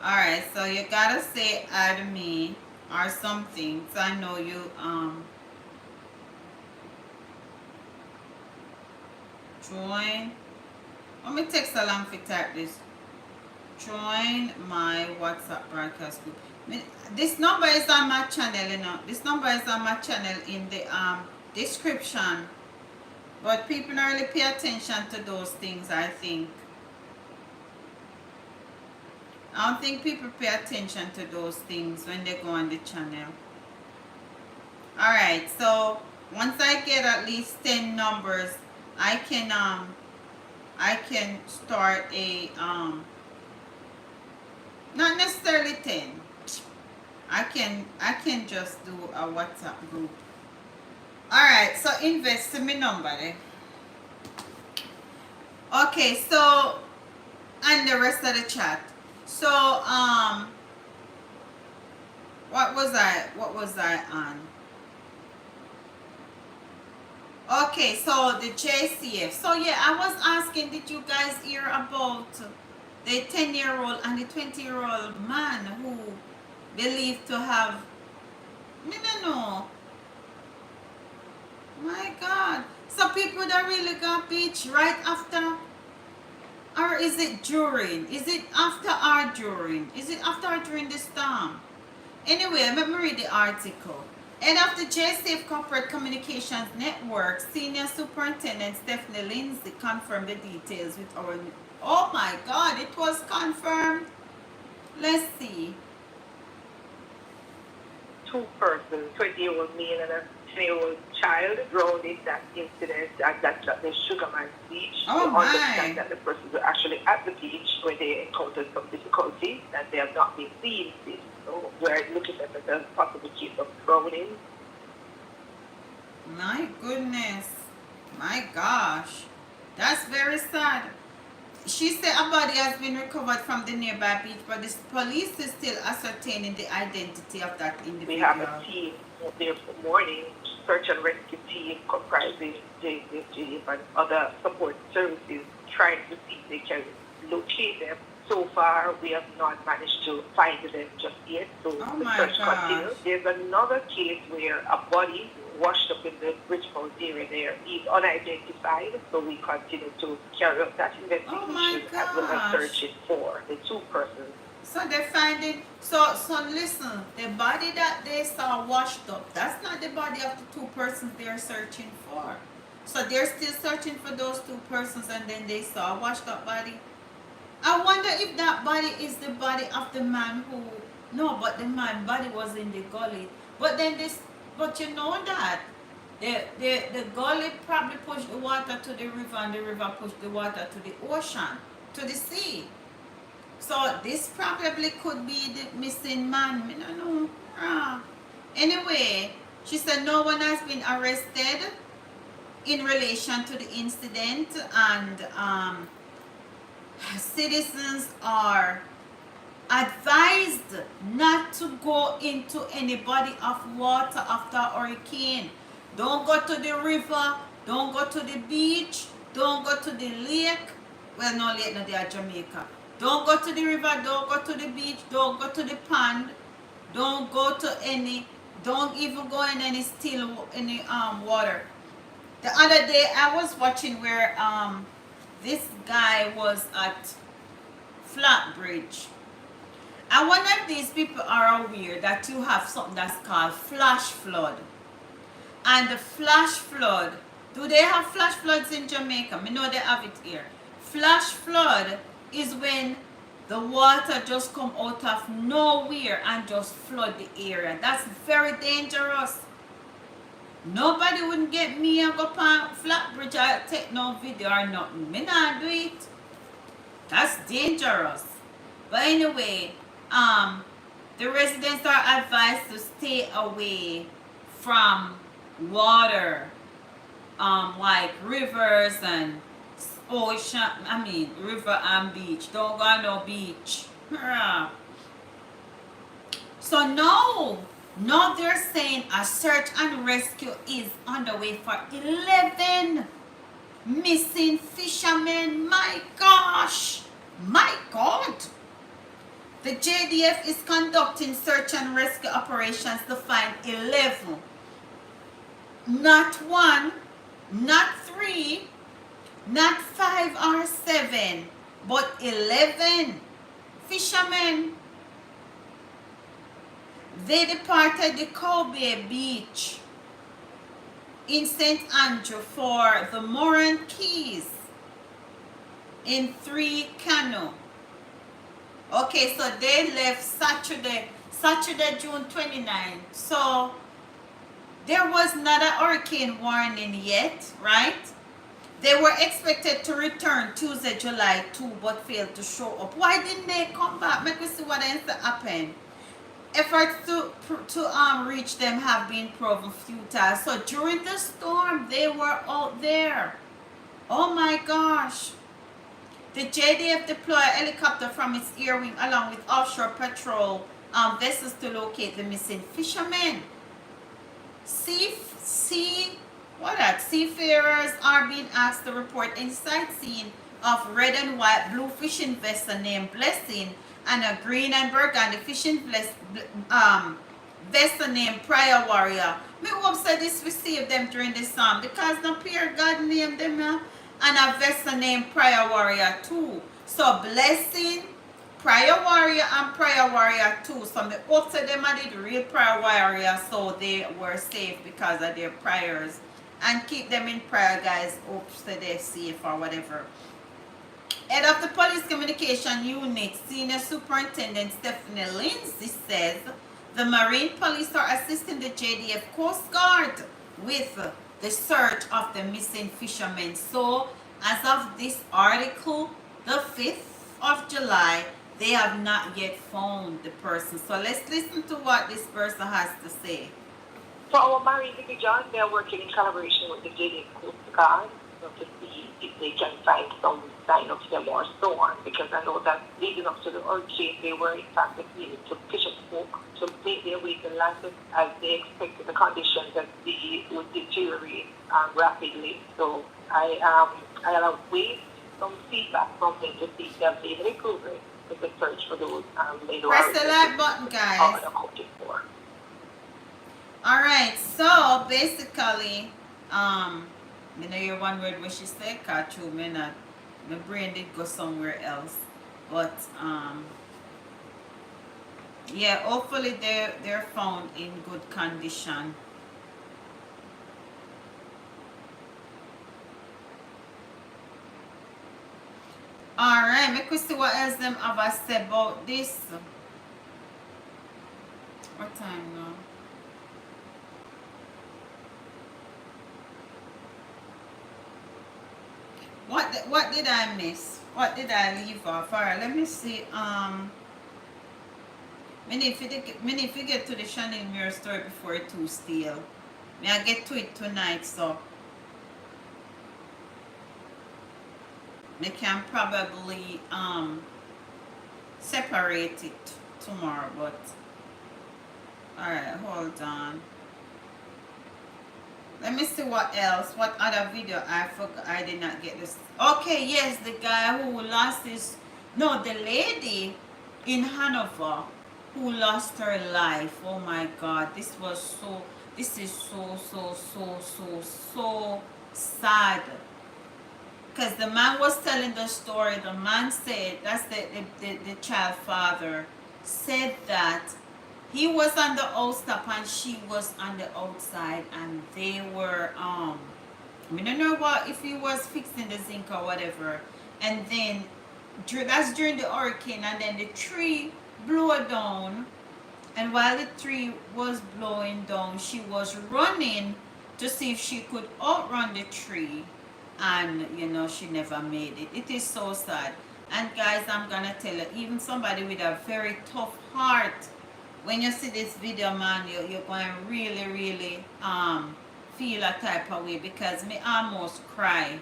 Alright, so you gotta say add me or something so I know you join. Let me text along for type this. Join my WhatsApp broadcast group. This number is on my channel, you know. This number is on my channel in the description. But people don't really pay attention to those things, I think. I don't think people pay attention to those things when they go on the channel. Alright, so once I get at least 10 numbers, I can start a not necessarily 10. I can just do a WhatsApp group. Alright, so invest in my number there. Okay, so and the rest of the chat. So what was I on? Okay, so the JCF. So yeah, I was asking, did you guys hear about the 10-year-old and the 20-year-old man who believed to have, I don't know. My God. So people that really got beach right after? Or is it during? Is it after or during? Is it after or during the storm? Anyway, let me read the article. Head of the JSAFE Corporate Communications Network, Senior Superintendent Stephanie Lindsay confirmed the details with our... Oh my God, it was confirmed. Let's see. Two persons, 20-year-old male and a 10-year-old child, drowned in that incident at the Sugarman Beach. Oh we understand my. that the persons were actually at the beach when they encountered some difficulty and they have not been seen since. So we're looking at the possible case of drowning. My goodness. My gosh. That's very sad. She said a body has been recovered from the nearby beach, but the police is still ascertaining the identity of that individual. We have a team there for morning, search and rescue team comprising JSAFE and other support services trying to see if they can locate them. So far, we have not managed to find them just yet, so Oh the my search gosh. continues. There's another case where a body washed up in the Bridgeport area there is unidentified, so we continue to carry out that Oh my investigation as well as gosh. searching for the two persons. So they find it. So listen, the body that they saw washed up, that's not the body of the two persons they're searching for. So they're still searching for those two persons and then they saw a washed up body. I wonder if that body is the body of the man who, no, but the man body was in the gully. But then this, but you know that the gully probably pushed the water to the river and the river pushed the water to the ocean, to the sea. So this probably could be the missing man. I don't know. Anyway, she said no one has been arrested in relation to the incident, and citizens are advised not to go into any body of water after a hurricane. Don't go to the river, don't go to the beach, don't go to the lake. Well, no lake, no, they are Jamaica. Don't go to the river, don't go to the beach, don't go to the pond, don't go to any, don't even go in any still, any water. The other day I was watching where this guy was at Flatbridge. And one of these people are aware that you have something that's called flash flood. And the flash flood, do they have flash floods in Jamaica? I know they have it here. Flash flood is when the water just come out of nowhere and just flood the area. That's very dangerous. Nobody wouldn't get me and go on Flatbridge or take no video or nothing. Me not do it. That's dangerous. But anyway, the residents are advised to stay away from water, like rivers and ocean. I mean, river and beach. Don't go on no beach. So now they're saying a search and rescue is underway for 11 missing fishermen. My gosh, my God. The JDF is conducting search and rescue operations to find 11, not 1, not 3, not 5 or 7, but 11 fishermen. They departed the Kobe Beach in St. Andrew for the Moran Keys in 3 canoe. Okay, so they left Saturday, June 29th. So there was not a hurricane warning yet, right? They were expected to return Tuesday, July 2, but failed to show up. Why didn't they come back? Make me see what else happened. Efforts to reach them have been proven futile. So during the storm, they were out there. Oh my gosh. The JDF deployed a helicopter from its air wing along with offshore patrol vessels to locate the missing fishermen. Seafarers are being asked to report any sightseeing of red and white blue fishing vessel named Blessing and a green and burgundy fishing vessel named Prayer Warrior. Me hope say this will save them during this psalm because the peer God named them and a vessel named Prayer Warrior 2. So Blessing, Prayer Warrior and Prayer Warrior 2. So me hope say them are the real Prayer Warrior, so they were safe because of their prayers. And keep them in prayer, guys. Hope that they're safe or whatever. Head of the Police Communication Unit, Senior Superintendent Stephanie Lindsay says the Marine Police are assisting the JDF Coast Guard with the search of the missing fishermen. So, as of this article, the 5th of July, they have not yet found the person. So, let's listen to what this person has to say. For our marine division, they are working in collaboration with the JDF Coast Guard to see if they can find some sign of them or so on, because I know that leading up to the hurricane, they were in fact needed to fish a smoke to make their way to land as they expected the conditions that they would deteriorate rapidly. So I'll await some feedback from them to see if they have made any progress with the search for those later. Press the like button, guys. Alright, so basically, you know your one word when she said catch you, my brain did go somewhere else. But yeah, hopefully they're found in good condition. Alright, make we see what else them have said about this. What time now? What did I miss? What did I leave off? Alright, let me see. If you get to the Chanel Mirror story before it too stale. May I get to it tonight, so we can probably separate it tomorrow, but alright, hold on. Let me see what else. What other video I forgot. I did not get this. Okay, yes, the guy who lost his, no, the lady in Hanover who lost her life. Oh my God, this is so sad. Because the man was telling the story. The man said, that's the child father, said that he was on the outstop and she was on the outside, and they were I don't know what, if he was fixing the zinc or whatever, and then that's during the hurricane, and then the tree blew down, and while the tree was blowing down, she was running to see if she could outrun the tree, and you know, she never made it. It is so sad. And guys, I'm gonna tell you, even somebody with a very tough heart, when you see this video, man, you're going to really feel a type of way, because me almost cry.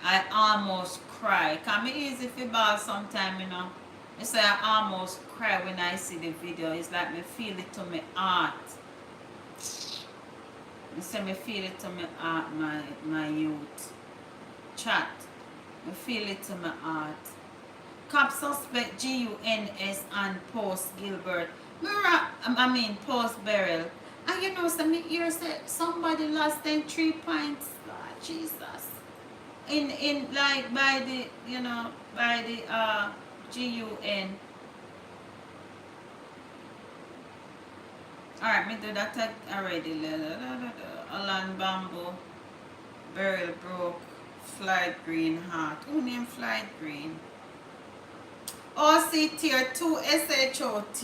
I almost cry. Can be easy if you bawl sometime, you know. I say I almost cry when I see the video. It's like me feel it to my heart. I say me feel it to my heart, my youth. chat. I feel it to my heart. Cop suspect GUNS and post Gilbert. Post Beryl. And you know, some here said somebody lost them 3 pints. Lord Jesus. In like by the GUN. Alright, me do that already. Alan Bamboo. Beryl broke. Flight Green Heart. Who named Flight Green? OC tier 2 SHOT.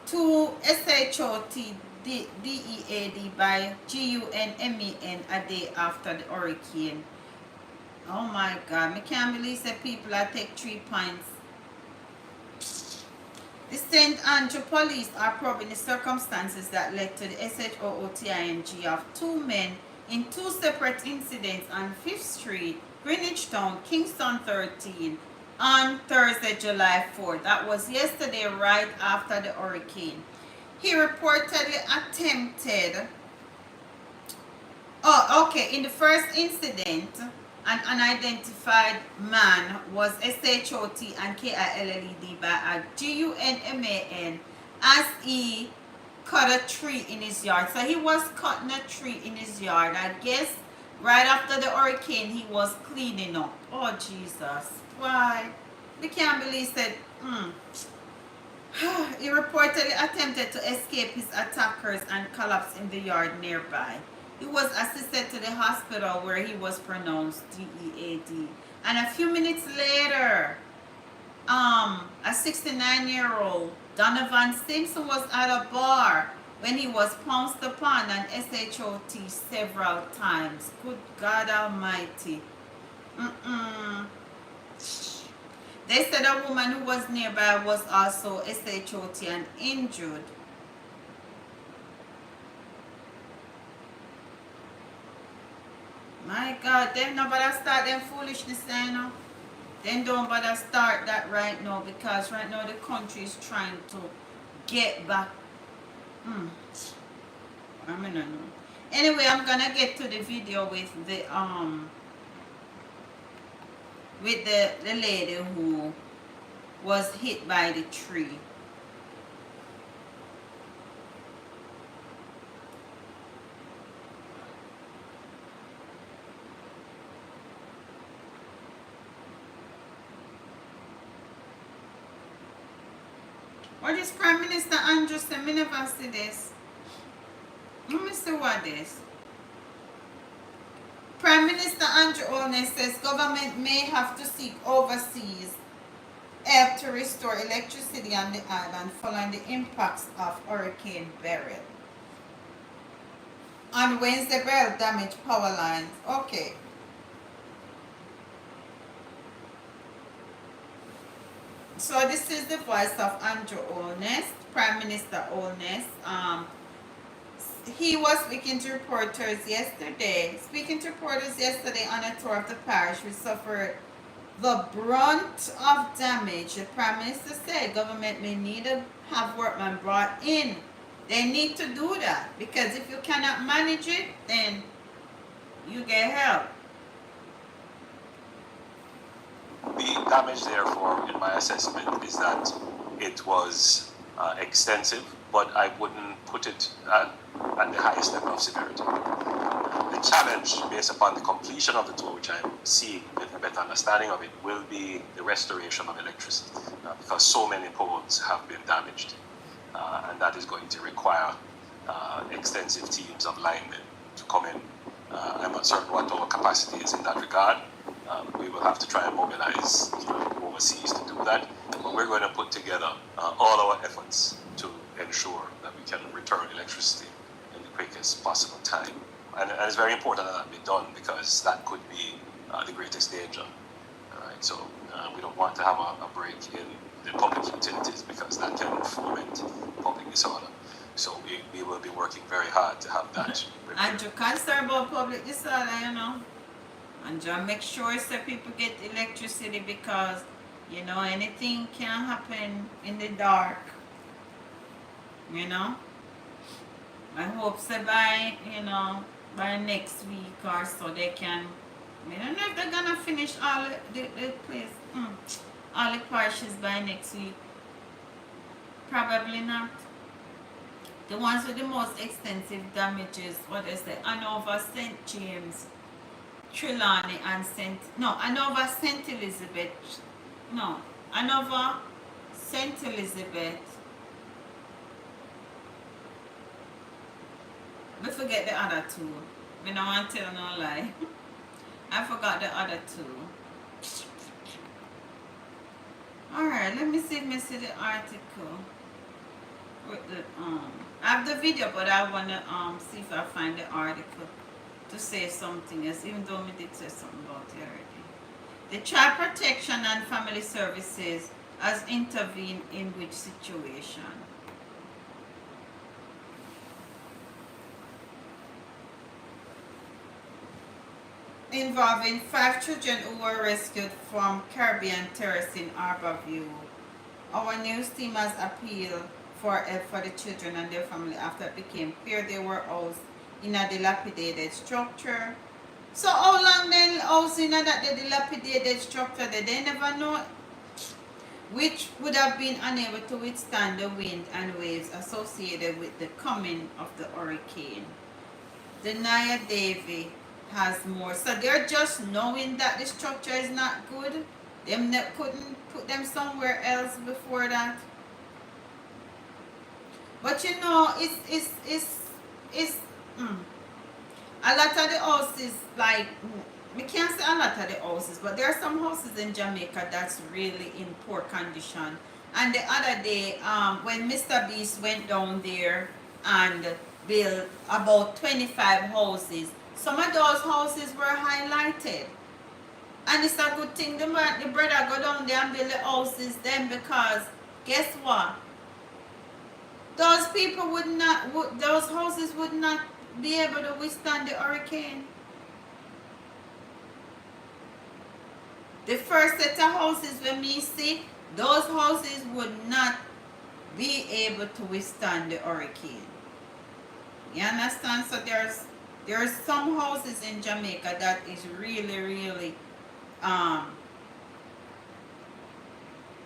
2 SHOT DEAD by GUNMEN a day after the hurricane. Oh my God, I can't believe that people are take 3 pints. The St. Andrew police are probing the circumstances that led to the SHOOTING of 2 men in 2 separate incidents on 5th Street, Greenwich Town, Kingston 13, on Thursday, July 4th. That was yesterday, right after the hurricane. He reportedly attempted... in the first incident, an unidentified man was SHOT and KILLED by a GUNMAN as he cut a tree in his yard. So he was cutting a tree in his yard. I guess right after the hurricane he was cleaning up. Oh Jesus. Why? We can't believe that. He reportedly attempted to escape his attackers and collapsed in the yard nearby. He was assisted to the hospital where he was pronounced DEAD. And a few minutes later, a 69-year-old Donovan Simpson was at a bar when he was pounced upon and SHOT several times. Good God Almighty. They said a woman who was nearby was also SHOT and injured. My God, them no bother start them foolishness there, you know. Then don't bother start that right now, because right now the country is trying to get back. I don't know. Anyway, I'm gonna get to the video with the lady who was hit by the tree. What is Prime Minister Andrew said? I never see this. Let me see what this. Prime Minister Andrew Holness says government may have to seek overseas help to restore electricity on the island following the impacts of Hurricane Beryl. On Wednesday, Beryl damaged power lines. Okay. So this is the voice of Andrew Holness, Prime Minister Holness. He was speaking to reporters yesterday on a tour of the parish which suffered the brunt of damage. The Prime Minister said government may need to have workmen brought in. They need to do that, because if you cannot manage it, then you get help. The damage, therefore, in my assessment, is that it was extensive, but I wouldn't put it at the highest level of severity. The challenge, based upon the completion of the tour, which I'm seeing with a better understanding of it, will be the restoration of electricity, because so many poles have been damaged, and that is going to require extensive teams of linemen to come in. I'm not certain what our capacity is in that regard. We will have to try and mobilize overseas to do that, but we're going to put together all our efforts to ensure that we can return electricity in the quickest possible time. And it's very important that that be done, because that could be the greatest danger. All right, so we don't want to have a break in the public utilities, because that can foment public disorder. So we will be working very hard to have that. And you're concerned about public disorder, you know. And just make sure that people get electricity, because, you know, anything can happen in the dark. You know. I hope so by next week or so they can I don't know if they're gonna finish all the place, all the parishes by next week. Probably not. The ones with the most extensive damages, what is the Anova, St. James, Trelawney, and Anova, St. Elizabeth. No, Anova, St. Elizabeth. We forget the other two. We don't want to tell no lie. I forgot the other two. Alright, let me see if I see the article. With the I have the video, but I wanna see if I find the article to say something else, even though I did say something about it already. The Child Protection and Family Services has intervened in which situation? Involving 5 children who were rescued from Caribbean terrace in Harborview. Our news team has appealed for help for the children and their family after it became clear they were housed in a dilapidated structure. So how long they housed in that dilapidated structure that they never know, which would have been unable to withstand the wind and waves associated with the coming of the hurricane. Denia Davy has more. So they're just knowing that the structure is not good. Them couldn't put them somewhere else before that. But you know, it's a lot of the houses, like, we can't say a lot of the houses, but there are some houses in Jamaica that's really in poor condition. And the other day, when Mr. Beast went down there and built about 25 houses, some of those houses were highlighted. And it's a good thing the brother go down there and build the houses then, because guess what? Those people those houses would not be able to withstand the hurricane. The first set of houses when me see, those houses would not be able to withstand the hurricane. You understand? So there's some houses in Jamaica that is really, really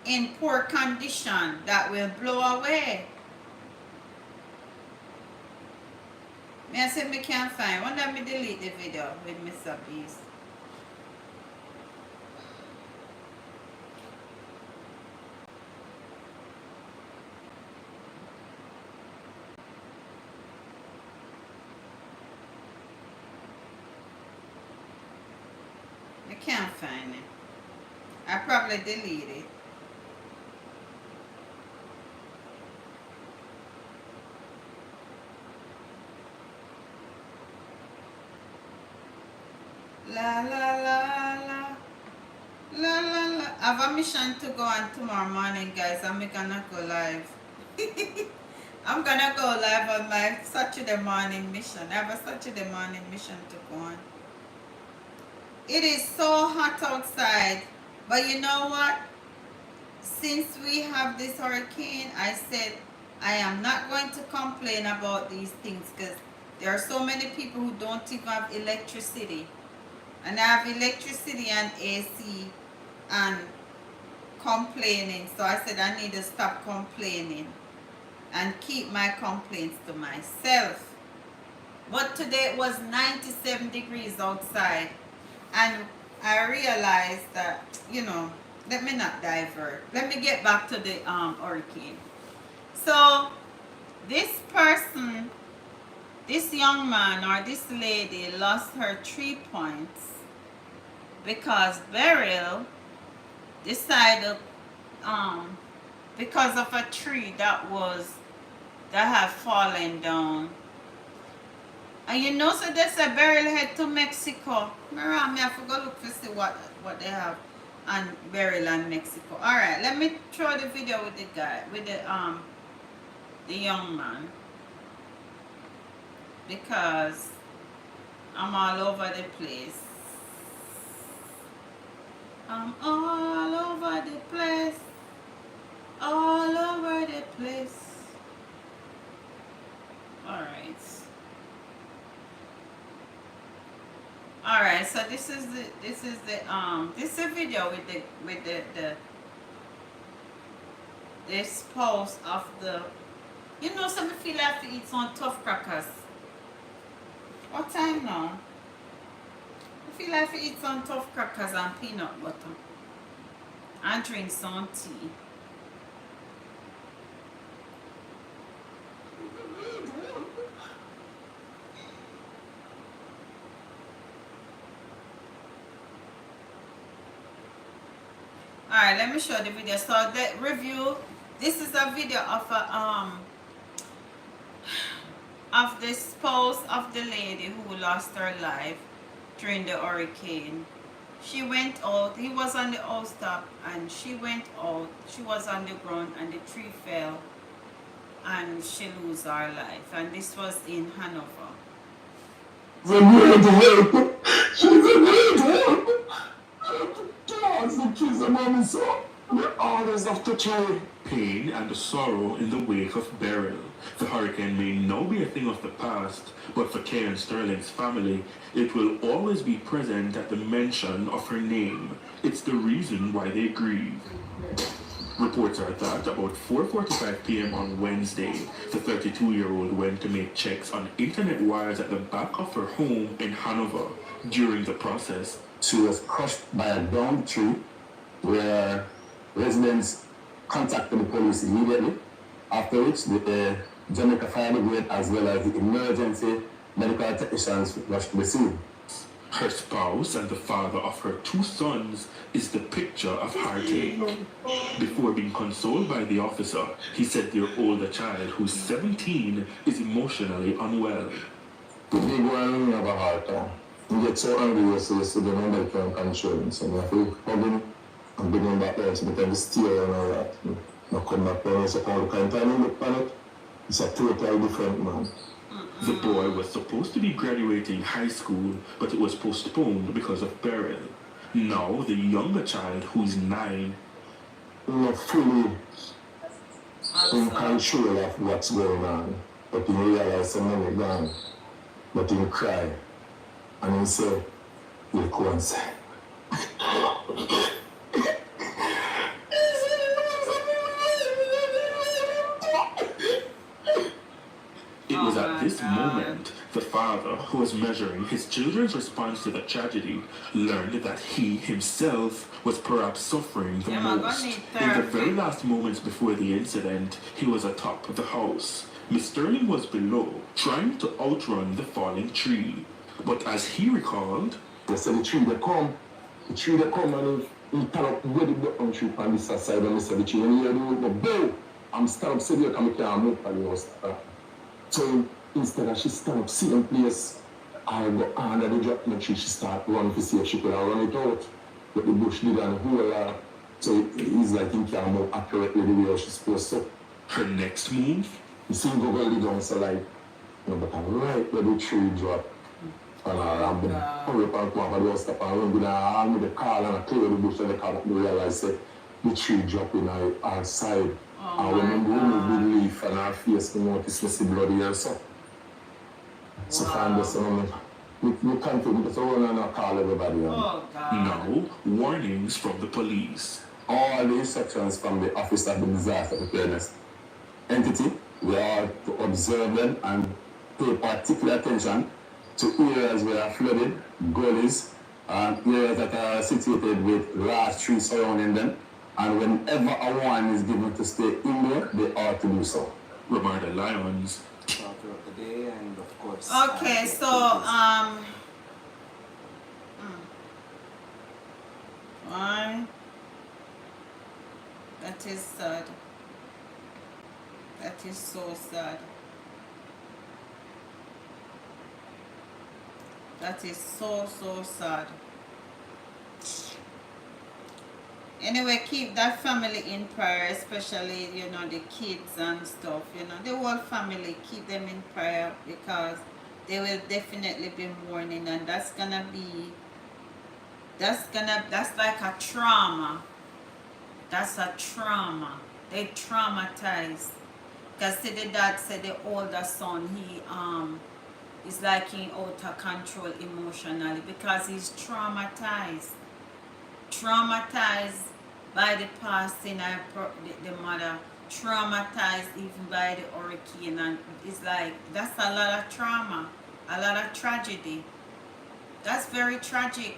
in poor condition that will blow away. Me I said me can't find. Why don't me delete the video with Mr. Beast? I can't find it. I probably delete it. La la la la la la la. I have a mission to go on tomorrow morning, guys. I'm gonna go live. I'm gonna go live on my Saturday morning mission. I have a Saturday morning mission to go on. It is so hot outside, but you know what? Since we have this hurricane, I said I am not going to complain about these things, because there are so many people who don't even have electricity. And I have electricity and AC and complaining. So I said I need to stop complaining and keep my complaints to myself. But today it was 97 degrees outside. And I realized that, you know, let me not divert. Let me get back to the hurricane. So this person, this young man or this lady lost her 3 points because Beryl decided, because of a tree that had fallen down. And you know, so they said Beryl head to Mexico. Me I forgot look to see what they have on Beryl and Mexico. Alright, let me throw the video with the guy, with the young man, because I'm all over the place. I'm all over the place. All over the place. Alright. All right, so this is the video with the this post of the, you know, some feel like to eat some tough crackers. What time now? I feel like to eat some tough crackers and peanut butter and drink some tea. Alright, let me show the video. So the review, this is a video of the spouse of the lady who lost her life during the hurricane. She went out, he was on the housetop, and she went out, she was on the ground, and the tree fell and she lose her life. And this was in Hanover. Pain and sorrow in the wake of Beryl. The hurricane may now be a thing of the past, but for Kay and Sterling's family, it will always be present at the mention of her name. It's the reason why they grieve. Reports are that about 4:45 p.m. on Wednesday, the 32-year-old went to make checks on internet wires at the back of her home in Hanover. During the process, she was crushed by a downed tree where residents contacted the police immediately, after which the Jamaica Fire Brigade as well as the emergency medical technicians rushed to the scene. Her spouse and the father of her 2 sons is the picture of heartache. Before being consoled by the officer, he said their older child, who's 17, is emotionally unwell. The big one have a hard time. You get so angry, so the nobody can control him. So you have to hug him and bring him back there so they can steer and all that. Now come back there, so all the kind of time you look on it, it's a totally different man. The boy was supposed to be graduating high school, but it was postponed because of Beryl. Now, the younger child, who's 9, not fully in control of what's going on, but he realized something gone, but he cry, and he said, he'll go inside. It was at this moment the father, who was measuring his children's response to the tragedy, learned that he himself was perhaps suffering the most. In the very last moments before the incident, he was atop the house. Miss Sterling was below, trying to outrun the falling tree. But as he recalled, they said the tree that come and he stand up ready to on tree on this side, and he said the tree, and he heard the bow. I'm stand up sitting here, and I can't move on the house. So instead of she stand up sitting place, I go under the drop in the tree, she start running to see if she could run it out. But the bush did and whole so it's like he can't move accurately the way she's supposed to. Her next move? You see him go really down, so like, but I'm right where the tree drop. And I'm going to hurry up and come over the house stop and run with the arm with the car and I clear the bush and the car up and realize that the tree drop in our side. And when we remove the leaf and our face, we notice we see bloody and so. So find this we can't do it, so we're going to call everybody. Now, warnings from the police. All the instructions from the Office of the Disaster Preparedness entity, we are to observe them and pay particular attention to areas where are flooded, gullies, and areas that are situated with large trees surrounding them. And whenever a warning is given to stay in there, they ought to do so. Romarda Lyons. Throughout the day, and of course. Okay, so one. That is sad. That is so sad. That is so sad. Anyway, keep that family in prayer, especially, the kids and stuff, the whole family, keep them in prayer because they will definitely be mourning, and that's like a trauma. That's a trauma. They traumatized. Because the dad said the older son, It's like he out of control emotionally because he's traumatized. Traumatized by the passing of the mother, traumatized even by the hurricane, and it's like that's a lot of trauma, a lot of tragedy. That's very tragic.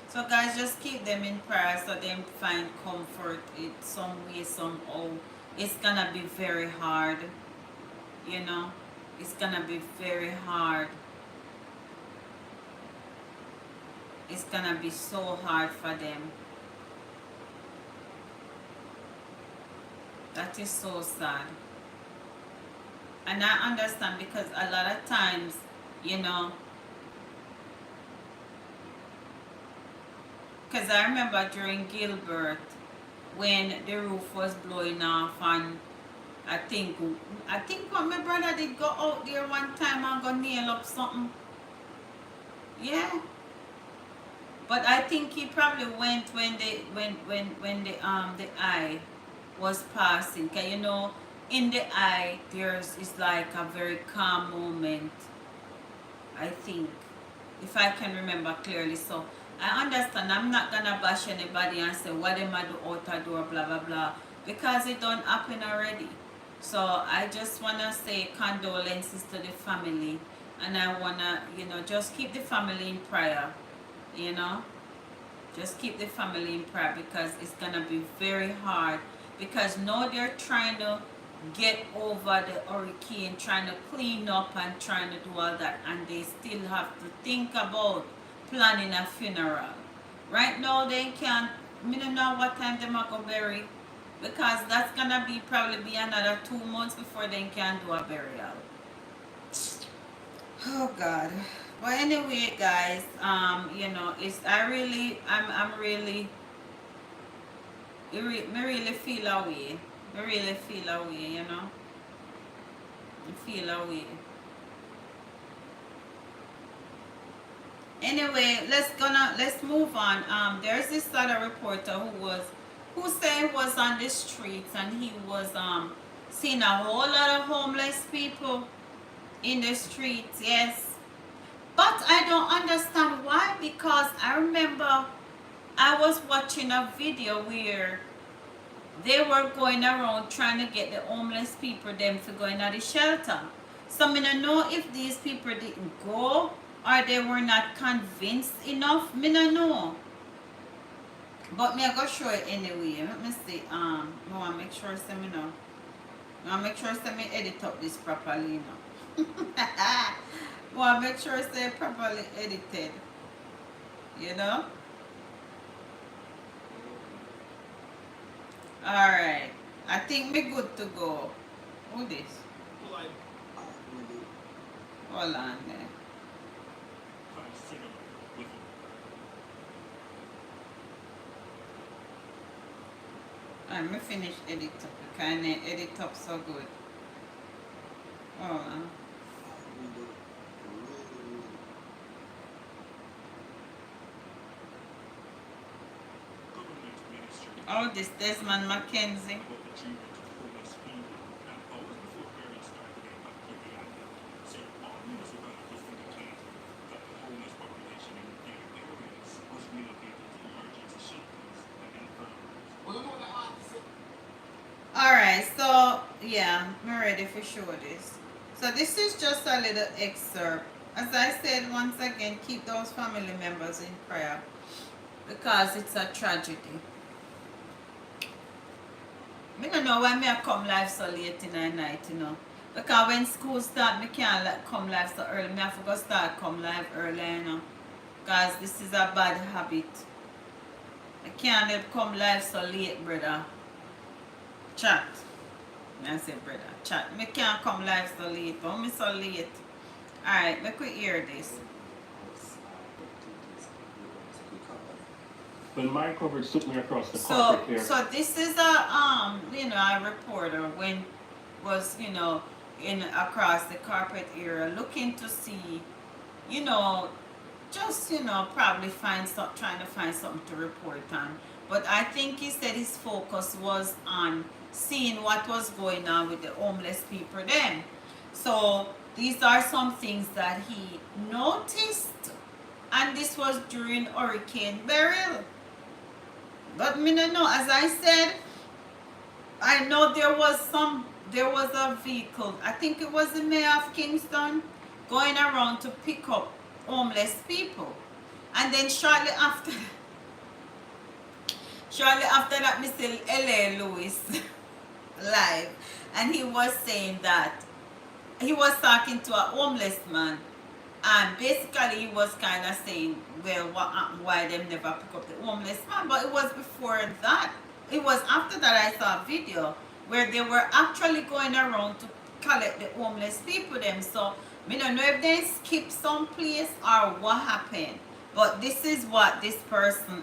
So guys, just keep them in prayer so they find comfort in some way, somehow. It's gonna be very hard, you know. It's gonna be very hard. It's gonna be so hard for them. That is so sad. And I understand because a lot of times, you know, because I remember during Gilbert when the roof was blowing off, and I think what my brother did go out there one time and go nail up something. Yeah. But I think he probably went when the eye was passing. Cause you know, in the eye it's like a very calm moment. I think, if I can remember clearly. So I understand. I'm not gonna bash anybody and say what am I do out a door, blah blah blah, because it don't happen already. So I just wanna say condolences to the family, and I wanna, you know, just keep the family in prayer. You know, just keep the family in prayer because it's gonna be very hard. Because now they're trying to get over the hurricane, trying to clean up and trying to do all that, and they still have to think about planning a funeral. Right now they can't. I don't know what time they might go bury, because that's gonna be probably be another 2 months before they can do a burial. Oh God. But anyway, guys, you know, I'm really, me really feel away. I really feel away, you know. I feel away. Anyway, let's move on. There's this other reporter who said he was on the streets and he was seeing a whole lot of homeless people in the streets. Yes. But I don't understand why, because I remember I was watching a video where they were going around trying to get the homeless people them to go into the shelter. So I don't know if these people didn't go or they were not convinced enough. I don't know. But me I go show it anyway. Let me see. I want to make sure me know. I want to make sure me edit up this properly, you know. Want to make sure it's properly edited, you know. All right, I think me good to go. Who this? Hold on there. Alright, me finish edit up. You can't edit up so good. Hold on. Oh, this Desmond Mackenzie. Alright, so yeah, I'm ready for show this. So this is just a little excerpt. As I said, once again, keep those family members in prayer because it's a tragedy. I don't know why I come live so late in the night, you know. Because when school start, I can't come live so early. I have to go start come live early, you know. Because this is a bad habit. I can't come live so late, brother. Chat. I say brother, chat. I can't come live so late. Why am so late? Alright, make we hear this. When my coverage took me across the carpet here. So this is a a reporter when was in across the carpet area looking to see, just probably trying to find something to report on. But I think he said his focus was on seeing what was going on with the homeless people then. So these are some things that he noticed, and this was during Hurricane Beryl. But me no know, as I said, I know there was a vehicle, I think it was the mayor of Kingston, going around to pick up homeless people. And then shortly after that, Mr. L.A. Lewis live, and he was saying that he was talking to a homeless man, and basically he was kind of saying, well, what happened, why them never pick up the homeless man. But it was before that, it was after that I saw a video where they were actually going around to collect the homeless people them. So I don't know if they skipped some place or what happened, but this is what this person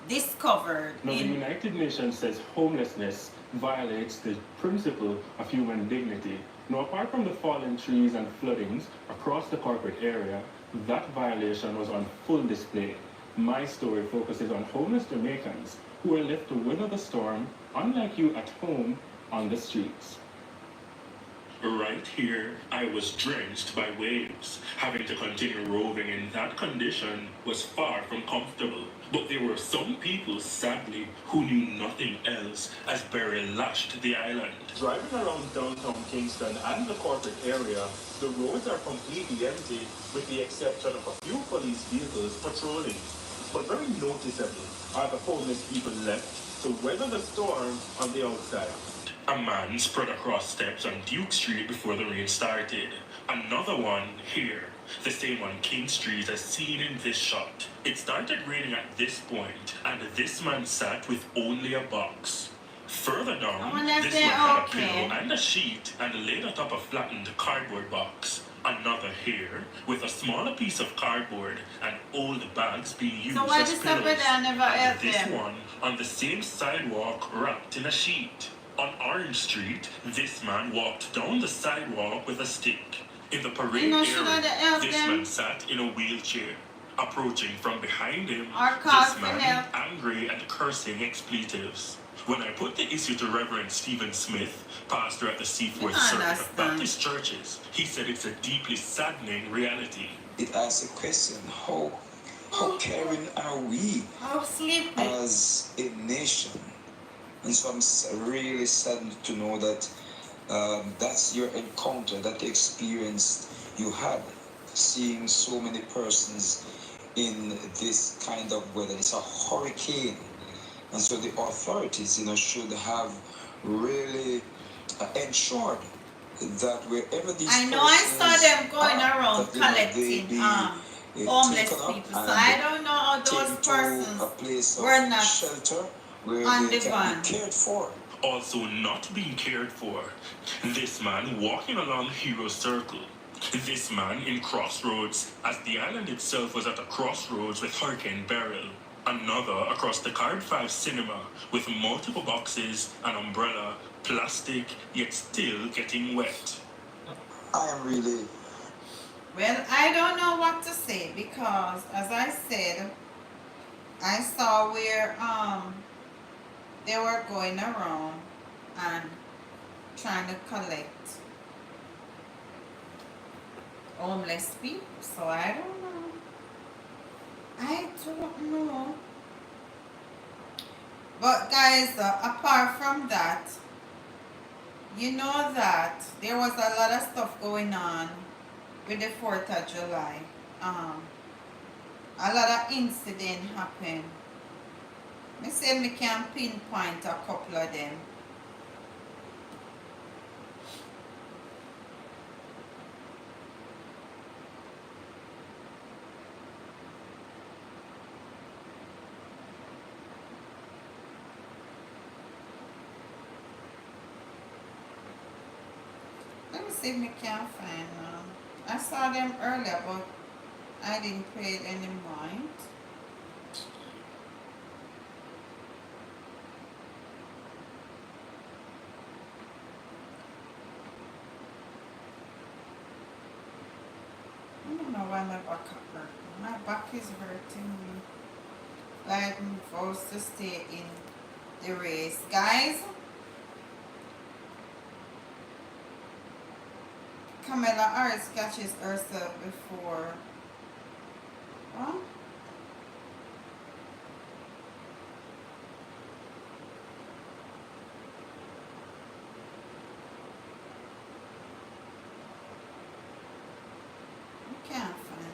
discovered. Now, the United Nations says homelessness violates the principle of human dignity. Now, apart from the fallen trees and floodings across the corporate area, that violation was on full display. My story focuses on homeless Jamaicans who are left to weather the storm, unlike you at home, on the streets. Right here, I was drenched by waves. Having to continue roving in that condition was far from comfortable. But there were some people, sadly, who knew nothing else as Beryl lashed the island. Driving around downtown Kingston and the corporate area, the roads are completely empty with the exception of a few police vehicles patrolling. But very noticeable are the homeless people left to weather the storm on the outside. A man spread across steps on Duke Street before the rain started. Another one here, the same on King Street as seen in this shot. It started raining at this point, and this man sat with only a box. Further down, this one had a pillow and a sheet and laid atop a flattened cardboard box. Another here, with a smaller piece of cardboard and old bags being used as pillows. And this one on the same sidewalk wrapped in a sheet. On Orange Street, this man walked down the sidewalk with a stick. In the parade area, this man sat in a wheelchair. Approaching from behind him, this man angry and cursing expletives. When I put the issue to Reverend Stephen Smith, pastor at the Seaforth Circuit of Baptist Churches, he said it's a deeply saddening reality. It asks a question, how caring are we as a nation? And so I'm really saddened to know that that's your encounter, that experience you had, seeing so many persons in this kind of weather. It's a hurricane. And so the authorities, should have really ensured that wherever these I know I saw them going around collecting homeless people. So I don't know how those persons were not shelter where on they the can van. be cared for. Also not being cared for, this man walking along Hero Circle. This man in Crossroads, as the island itself was at a crossroads with Hurricane Beryl. Another across the Card 5 cinema with multiple boxes, an umbrella, plastic, yet still getting wet. I am really... Well, I don't know what to say because, as I said, I saw where they were going around and trying to collect homeless people. So I don't know. I don't know. But guys, apart from that, you know that there was a lot of stuff going on with the 4th of July. A lot of incidents happened. I say me can pinpoint a couple of them. Let me see if I can find them. I saw them earlier, but I didn't pay any mind. I don't know why my back hurt. My back is hurting me. Like I'm supposed to stay in the race. Guys, Camilla Harris catches herself before. What? I can't find it.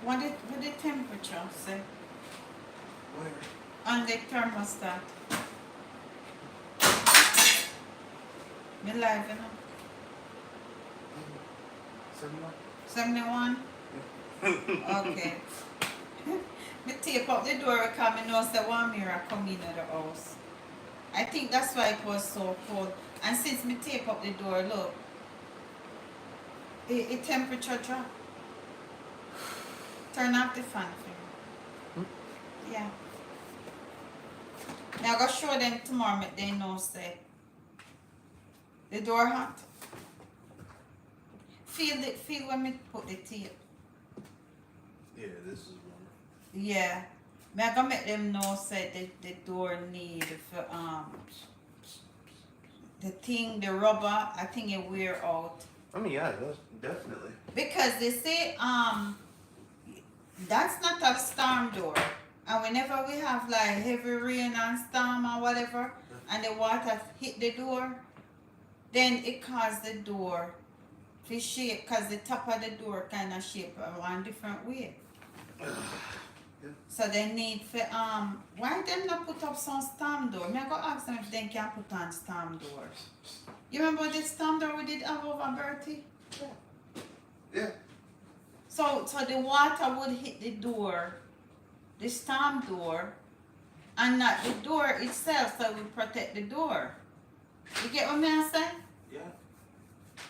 What did temperature say Where? on the thermostat? Me live, you know. 71? 71? Okay. Me tape up the door because I know that one mirror come in at the house. I think that's why it was so cold. And since me tape up the door, look, it temperature drop. Turn off the fan for me. Yeah. Now I'm gonna show them tomorrow, make they know say the door hot. Feel when me put the tape. Yeah, this is warmer. Yeah. Me I gonna make them know say the door need for the thing, the rubber, I think it wear out. I mean, yeah, that's definitely. Because they say that's not a storm door. And whenever we have like heavy rain and storm or whatever, and the water hit the door, then it causes the door to shape, because the top of the door kind of shape one different way. Yeah. So they need for why them not put up some storm door? Me I go ask them if they can put on storm doors. You remember the storm door we did have over Bertie? Yeah. So the water would hit the door, the storm door, and not the door itself, so it would protect the door. You get what I'm saying? Yeah.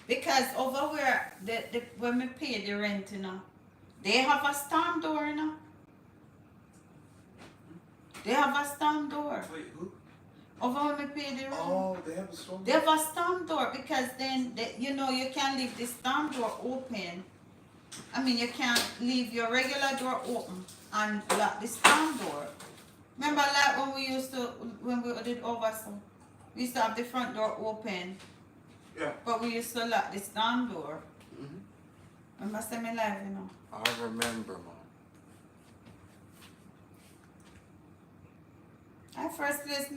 Because over where when we pay the rent, you know, they have a storm door, you know. They have a storm door. Wait, who? Over when we pay the rent. Oh, they have a storm. They have a storm door because then you know you can't leave the storm door open. I mean, you can't leave your regular door open and lock the storm door. Remember, like when we did over, so we used to have the front door open. Yeah. But we used to lock the storm door. Mm-hmm. Remember, say me live, you know. I remember, Mom. At first place,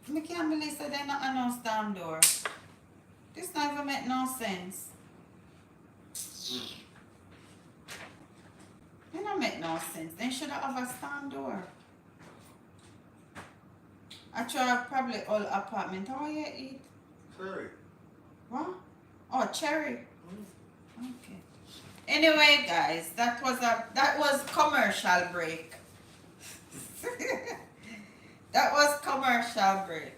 me can't believe that they not announce storm door. This not even make no sense. It don't make no sense. They should have a storm door. Actually, probably all apartment. How you eat? Sorry. What? Oh, cherry. Okay. Anyway, guys, that was commercial break. That was commercial break.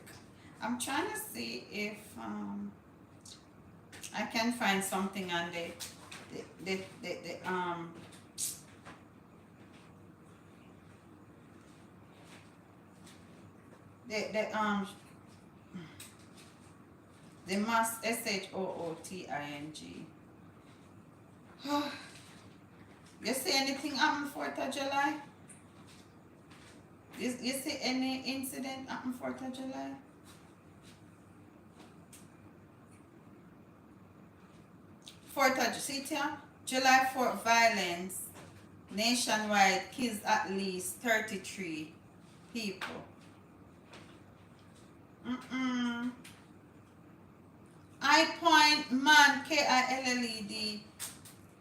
I'm trying to see if I can find something on the mass SHOOTING. You see anything happen 4th of July? You see any incident happen 4th of July? July 4th violence nationwide kills at least 33 people. I point man KILLED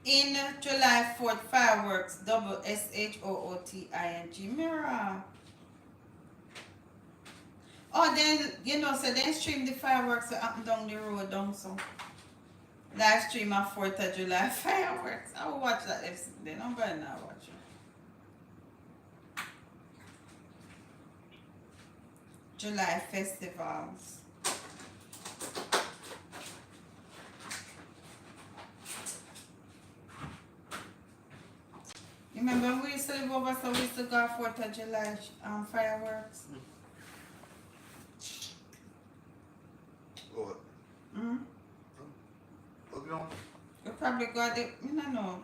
in July 4th fireworks double SHOOTING mirror. Oh, then you know, so then stream the fireworks that happen down the road down so. Live stream of 4th of July fireworks. I will watch that if they don't better not watch it. July festivals. You remember we used used to live over, so we used to go 4th of July fireworks. What? Mm-hmm. Look on. You probably got it, I don't know.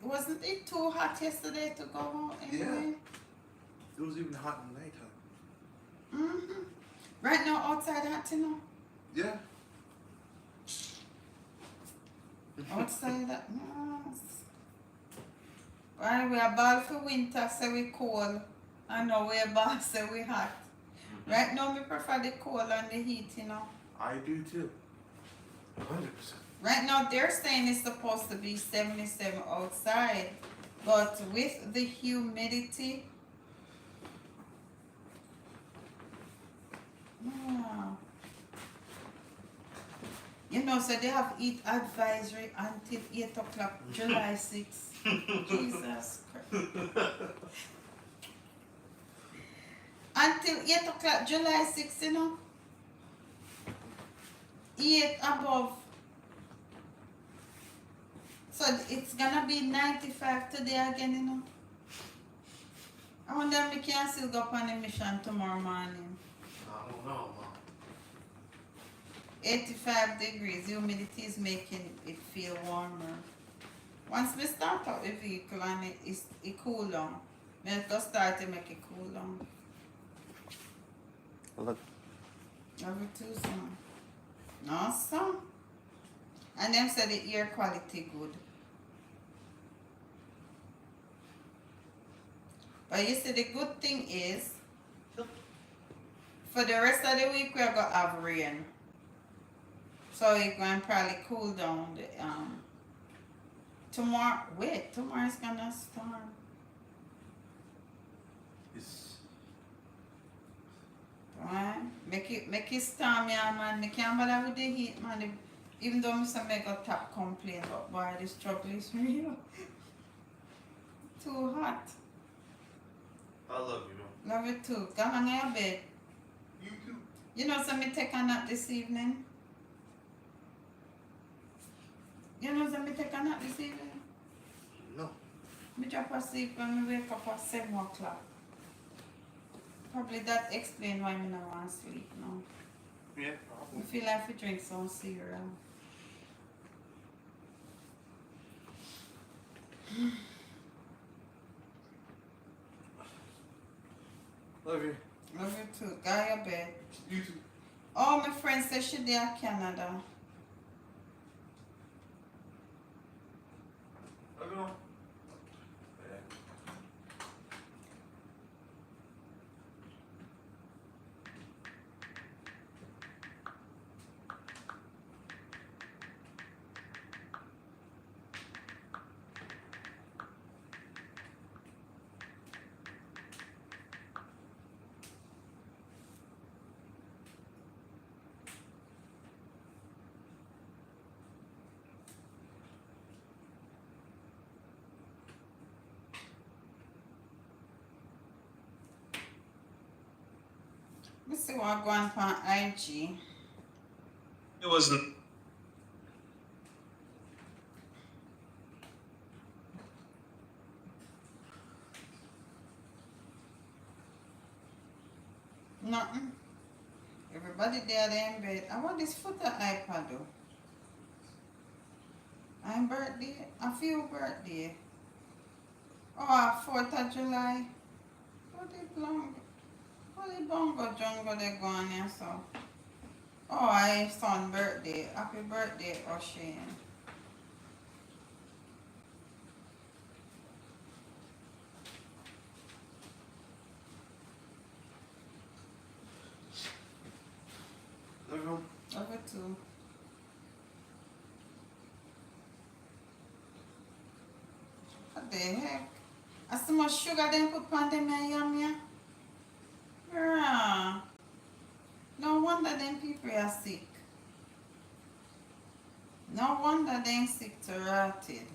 Wasn't it too hot yesterday to go out anyway? It was even hot in the nighttime. Mm-hmm. Right now outside hot, you know? Yeah. Outside that, yes. Right, we are ball for winter, so we cold. I know we are ball, so we hot. Right now, we prefer the cold and the heat, you know? I do too. 100%. Right now, they're saying it's supposed to be 77 outside, but with the humidity, yeah. You know, so they have heat advisory until 8 o'clock, July 6th. Jesus Christ. Until 8 o'clock, July 6th, you know? 8 above. So it's gonna be 95 today again, you know? I wonder if we can still go up on the mission tomorrow morning. I don't know, Mom. 85 degrees, humidity is making it feel warmer. Once we start out the vehicle and it cool down, we have to start to make it cool down. Look. Love it too, son. Awesome. And them said the air quality good. But you see, the good thing is, for the rest of the week, we're going to have rain. So it's going to probably cool down. Tomorrow is going to storm. Right? Make it storm, yeah, man. I can't bother with the heat, man. Even though Mr. Mega Top complain, but boy, the struggle is real. Too hot. I love you, Mom. Love it too. Go hang in your bed. You too. You know, so me take a nap this evening. You know, so me take a nap this evening. No. Me drop asleep when me wake up at 7 o'clock. Probably that explain why me not want to sleep now. Yeah, I probably. feel like we drink some cereal. Love you. Love you too. Go to your bed. You too. Oh, my friend said she there in Canada. Love you, Mom. Let's see what going on IG. It wasn't. Nothing. Everybody there in bed. I want this foot of iPad though. I'm birthday. I feel birthday. Oh, 4th of July. What is long? What is bongo jungle they going here so? Oh, I son birthday. Happy birthday, O'Shane. Love you, Mom. Love it too. What the heck? I so much sugar they put on them yum ya. Yeah. No wonder them people are sick. No wonder they sick to rotted.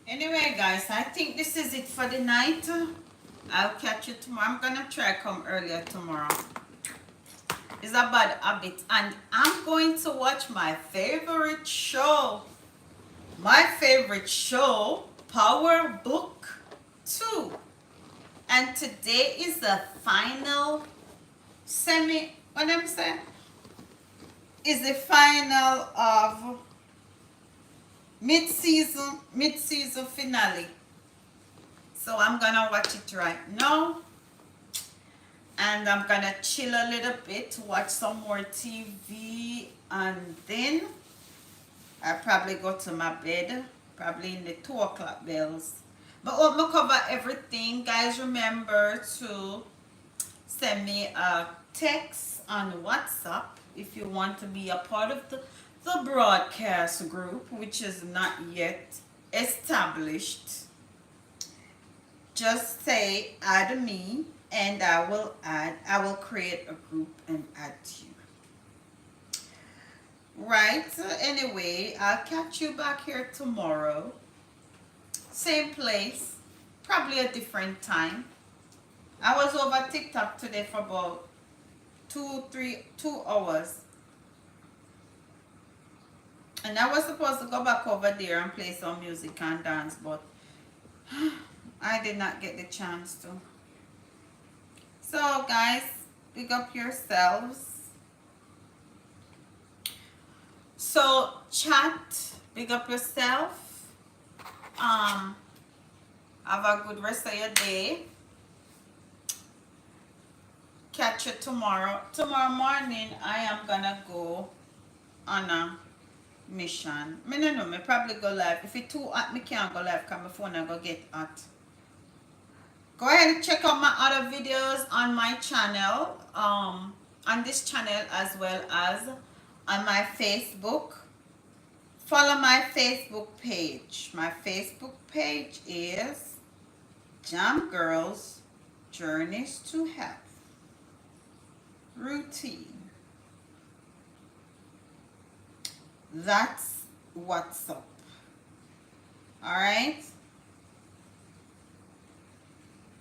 Anyway, guys, I think this is it for the night. I'll catch you tomorrow. I'm gonna try come earlier tomorrow. It's a bad habit, and I'm going to watch my favorite show. My favorite show, Power Book 2. And today is the final what I'm saying? Is the final of mid-season finale. So I'm gonna watch it right now. And I'm gonna chill a little bit, watch some more TV, and then I probably go to my bed, probably in the 2 o'clock bells. But hope me cover everything. Guys, remember to send me a text on WhatsApp if you want to be a part of the broadcast group, which is not yet established. Just say add me, and I will create a group and add you. Right, anyway, I'll catch you back here tomorrow. Same place, probably a different time. I was over TikTok today for about 2 hours. And I was supposed to go back over there and play some music and dance, but I did not get the chance to. So guys, pick up yourselves. So chat, pick up yourself. Have a good rest of your day. Catch you tomorrow. Tomorrow morning, I am gonna go on a mission. I don't know, me probably go live. If it's too hot, me can't go live because my phone I go get hot. Go ahead and check out my other videos on my channel, on this channel as well as on my Facebook. Follow my Facebook page. My Facebook page is Jam Girls Journeys to Health Routine. That's what's up. Alright?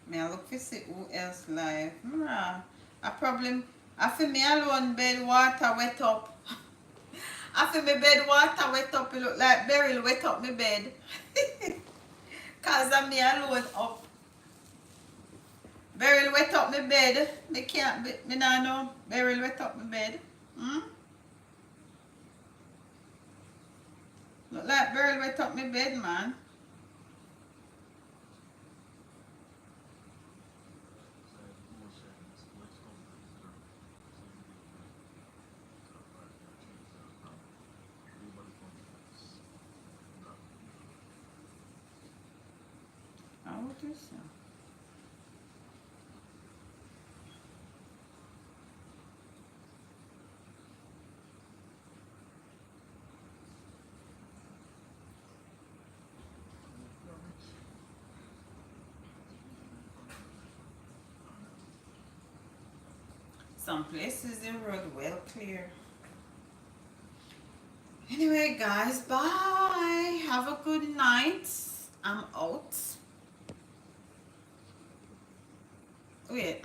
May I look to see who else live. I feel me alone bed water wet up. I feel my bed water wet up. It look like Beryl wet up my bed. Cause I'm me alone up. Beryl wet up my bed. Me can't be, me not know. Beryl wet up my bed. Look like Beryl wet up my bed, man. I will do so. Some places the road well clear. Anyway, guys, bye. Have a good night. I'm out. Wait.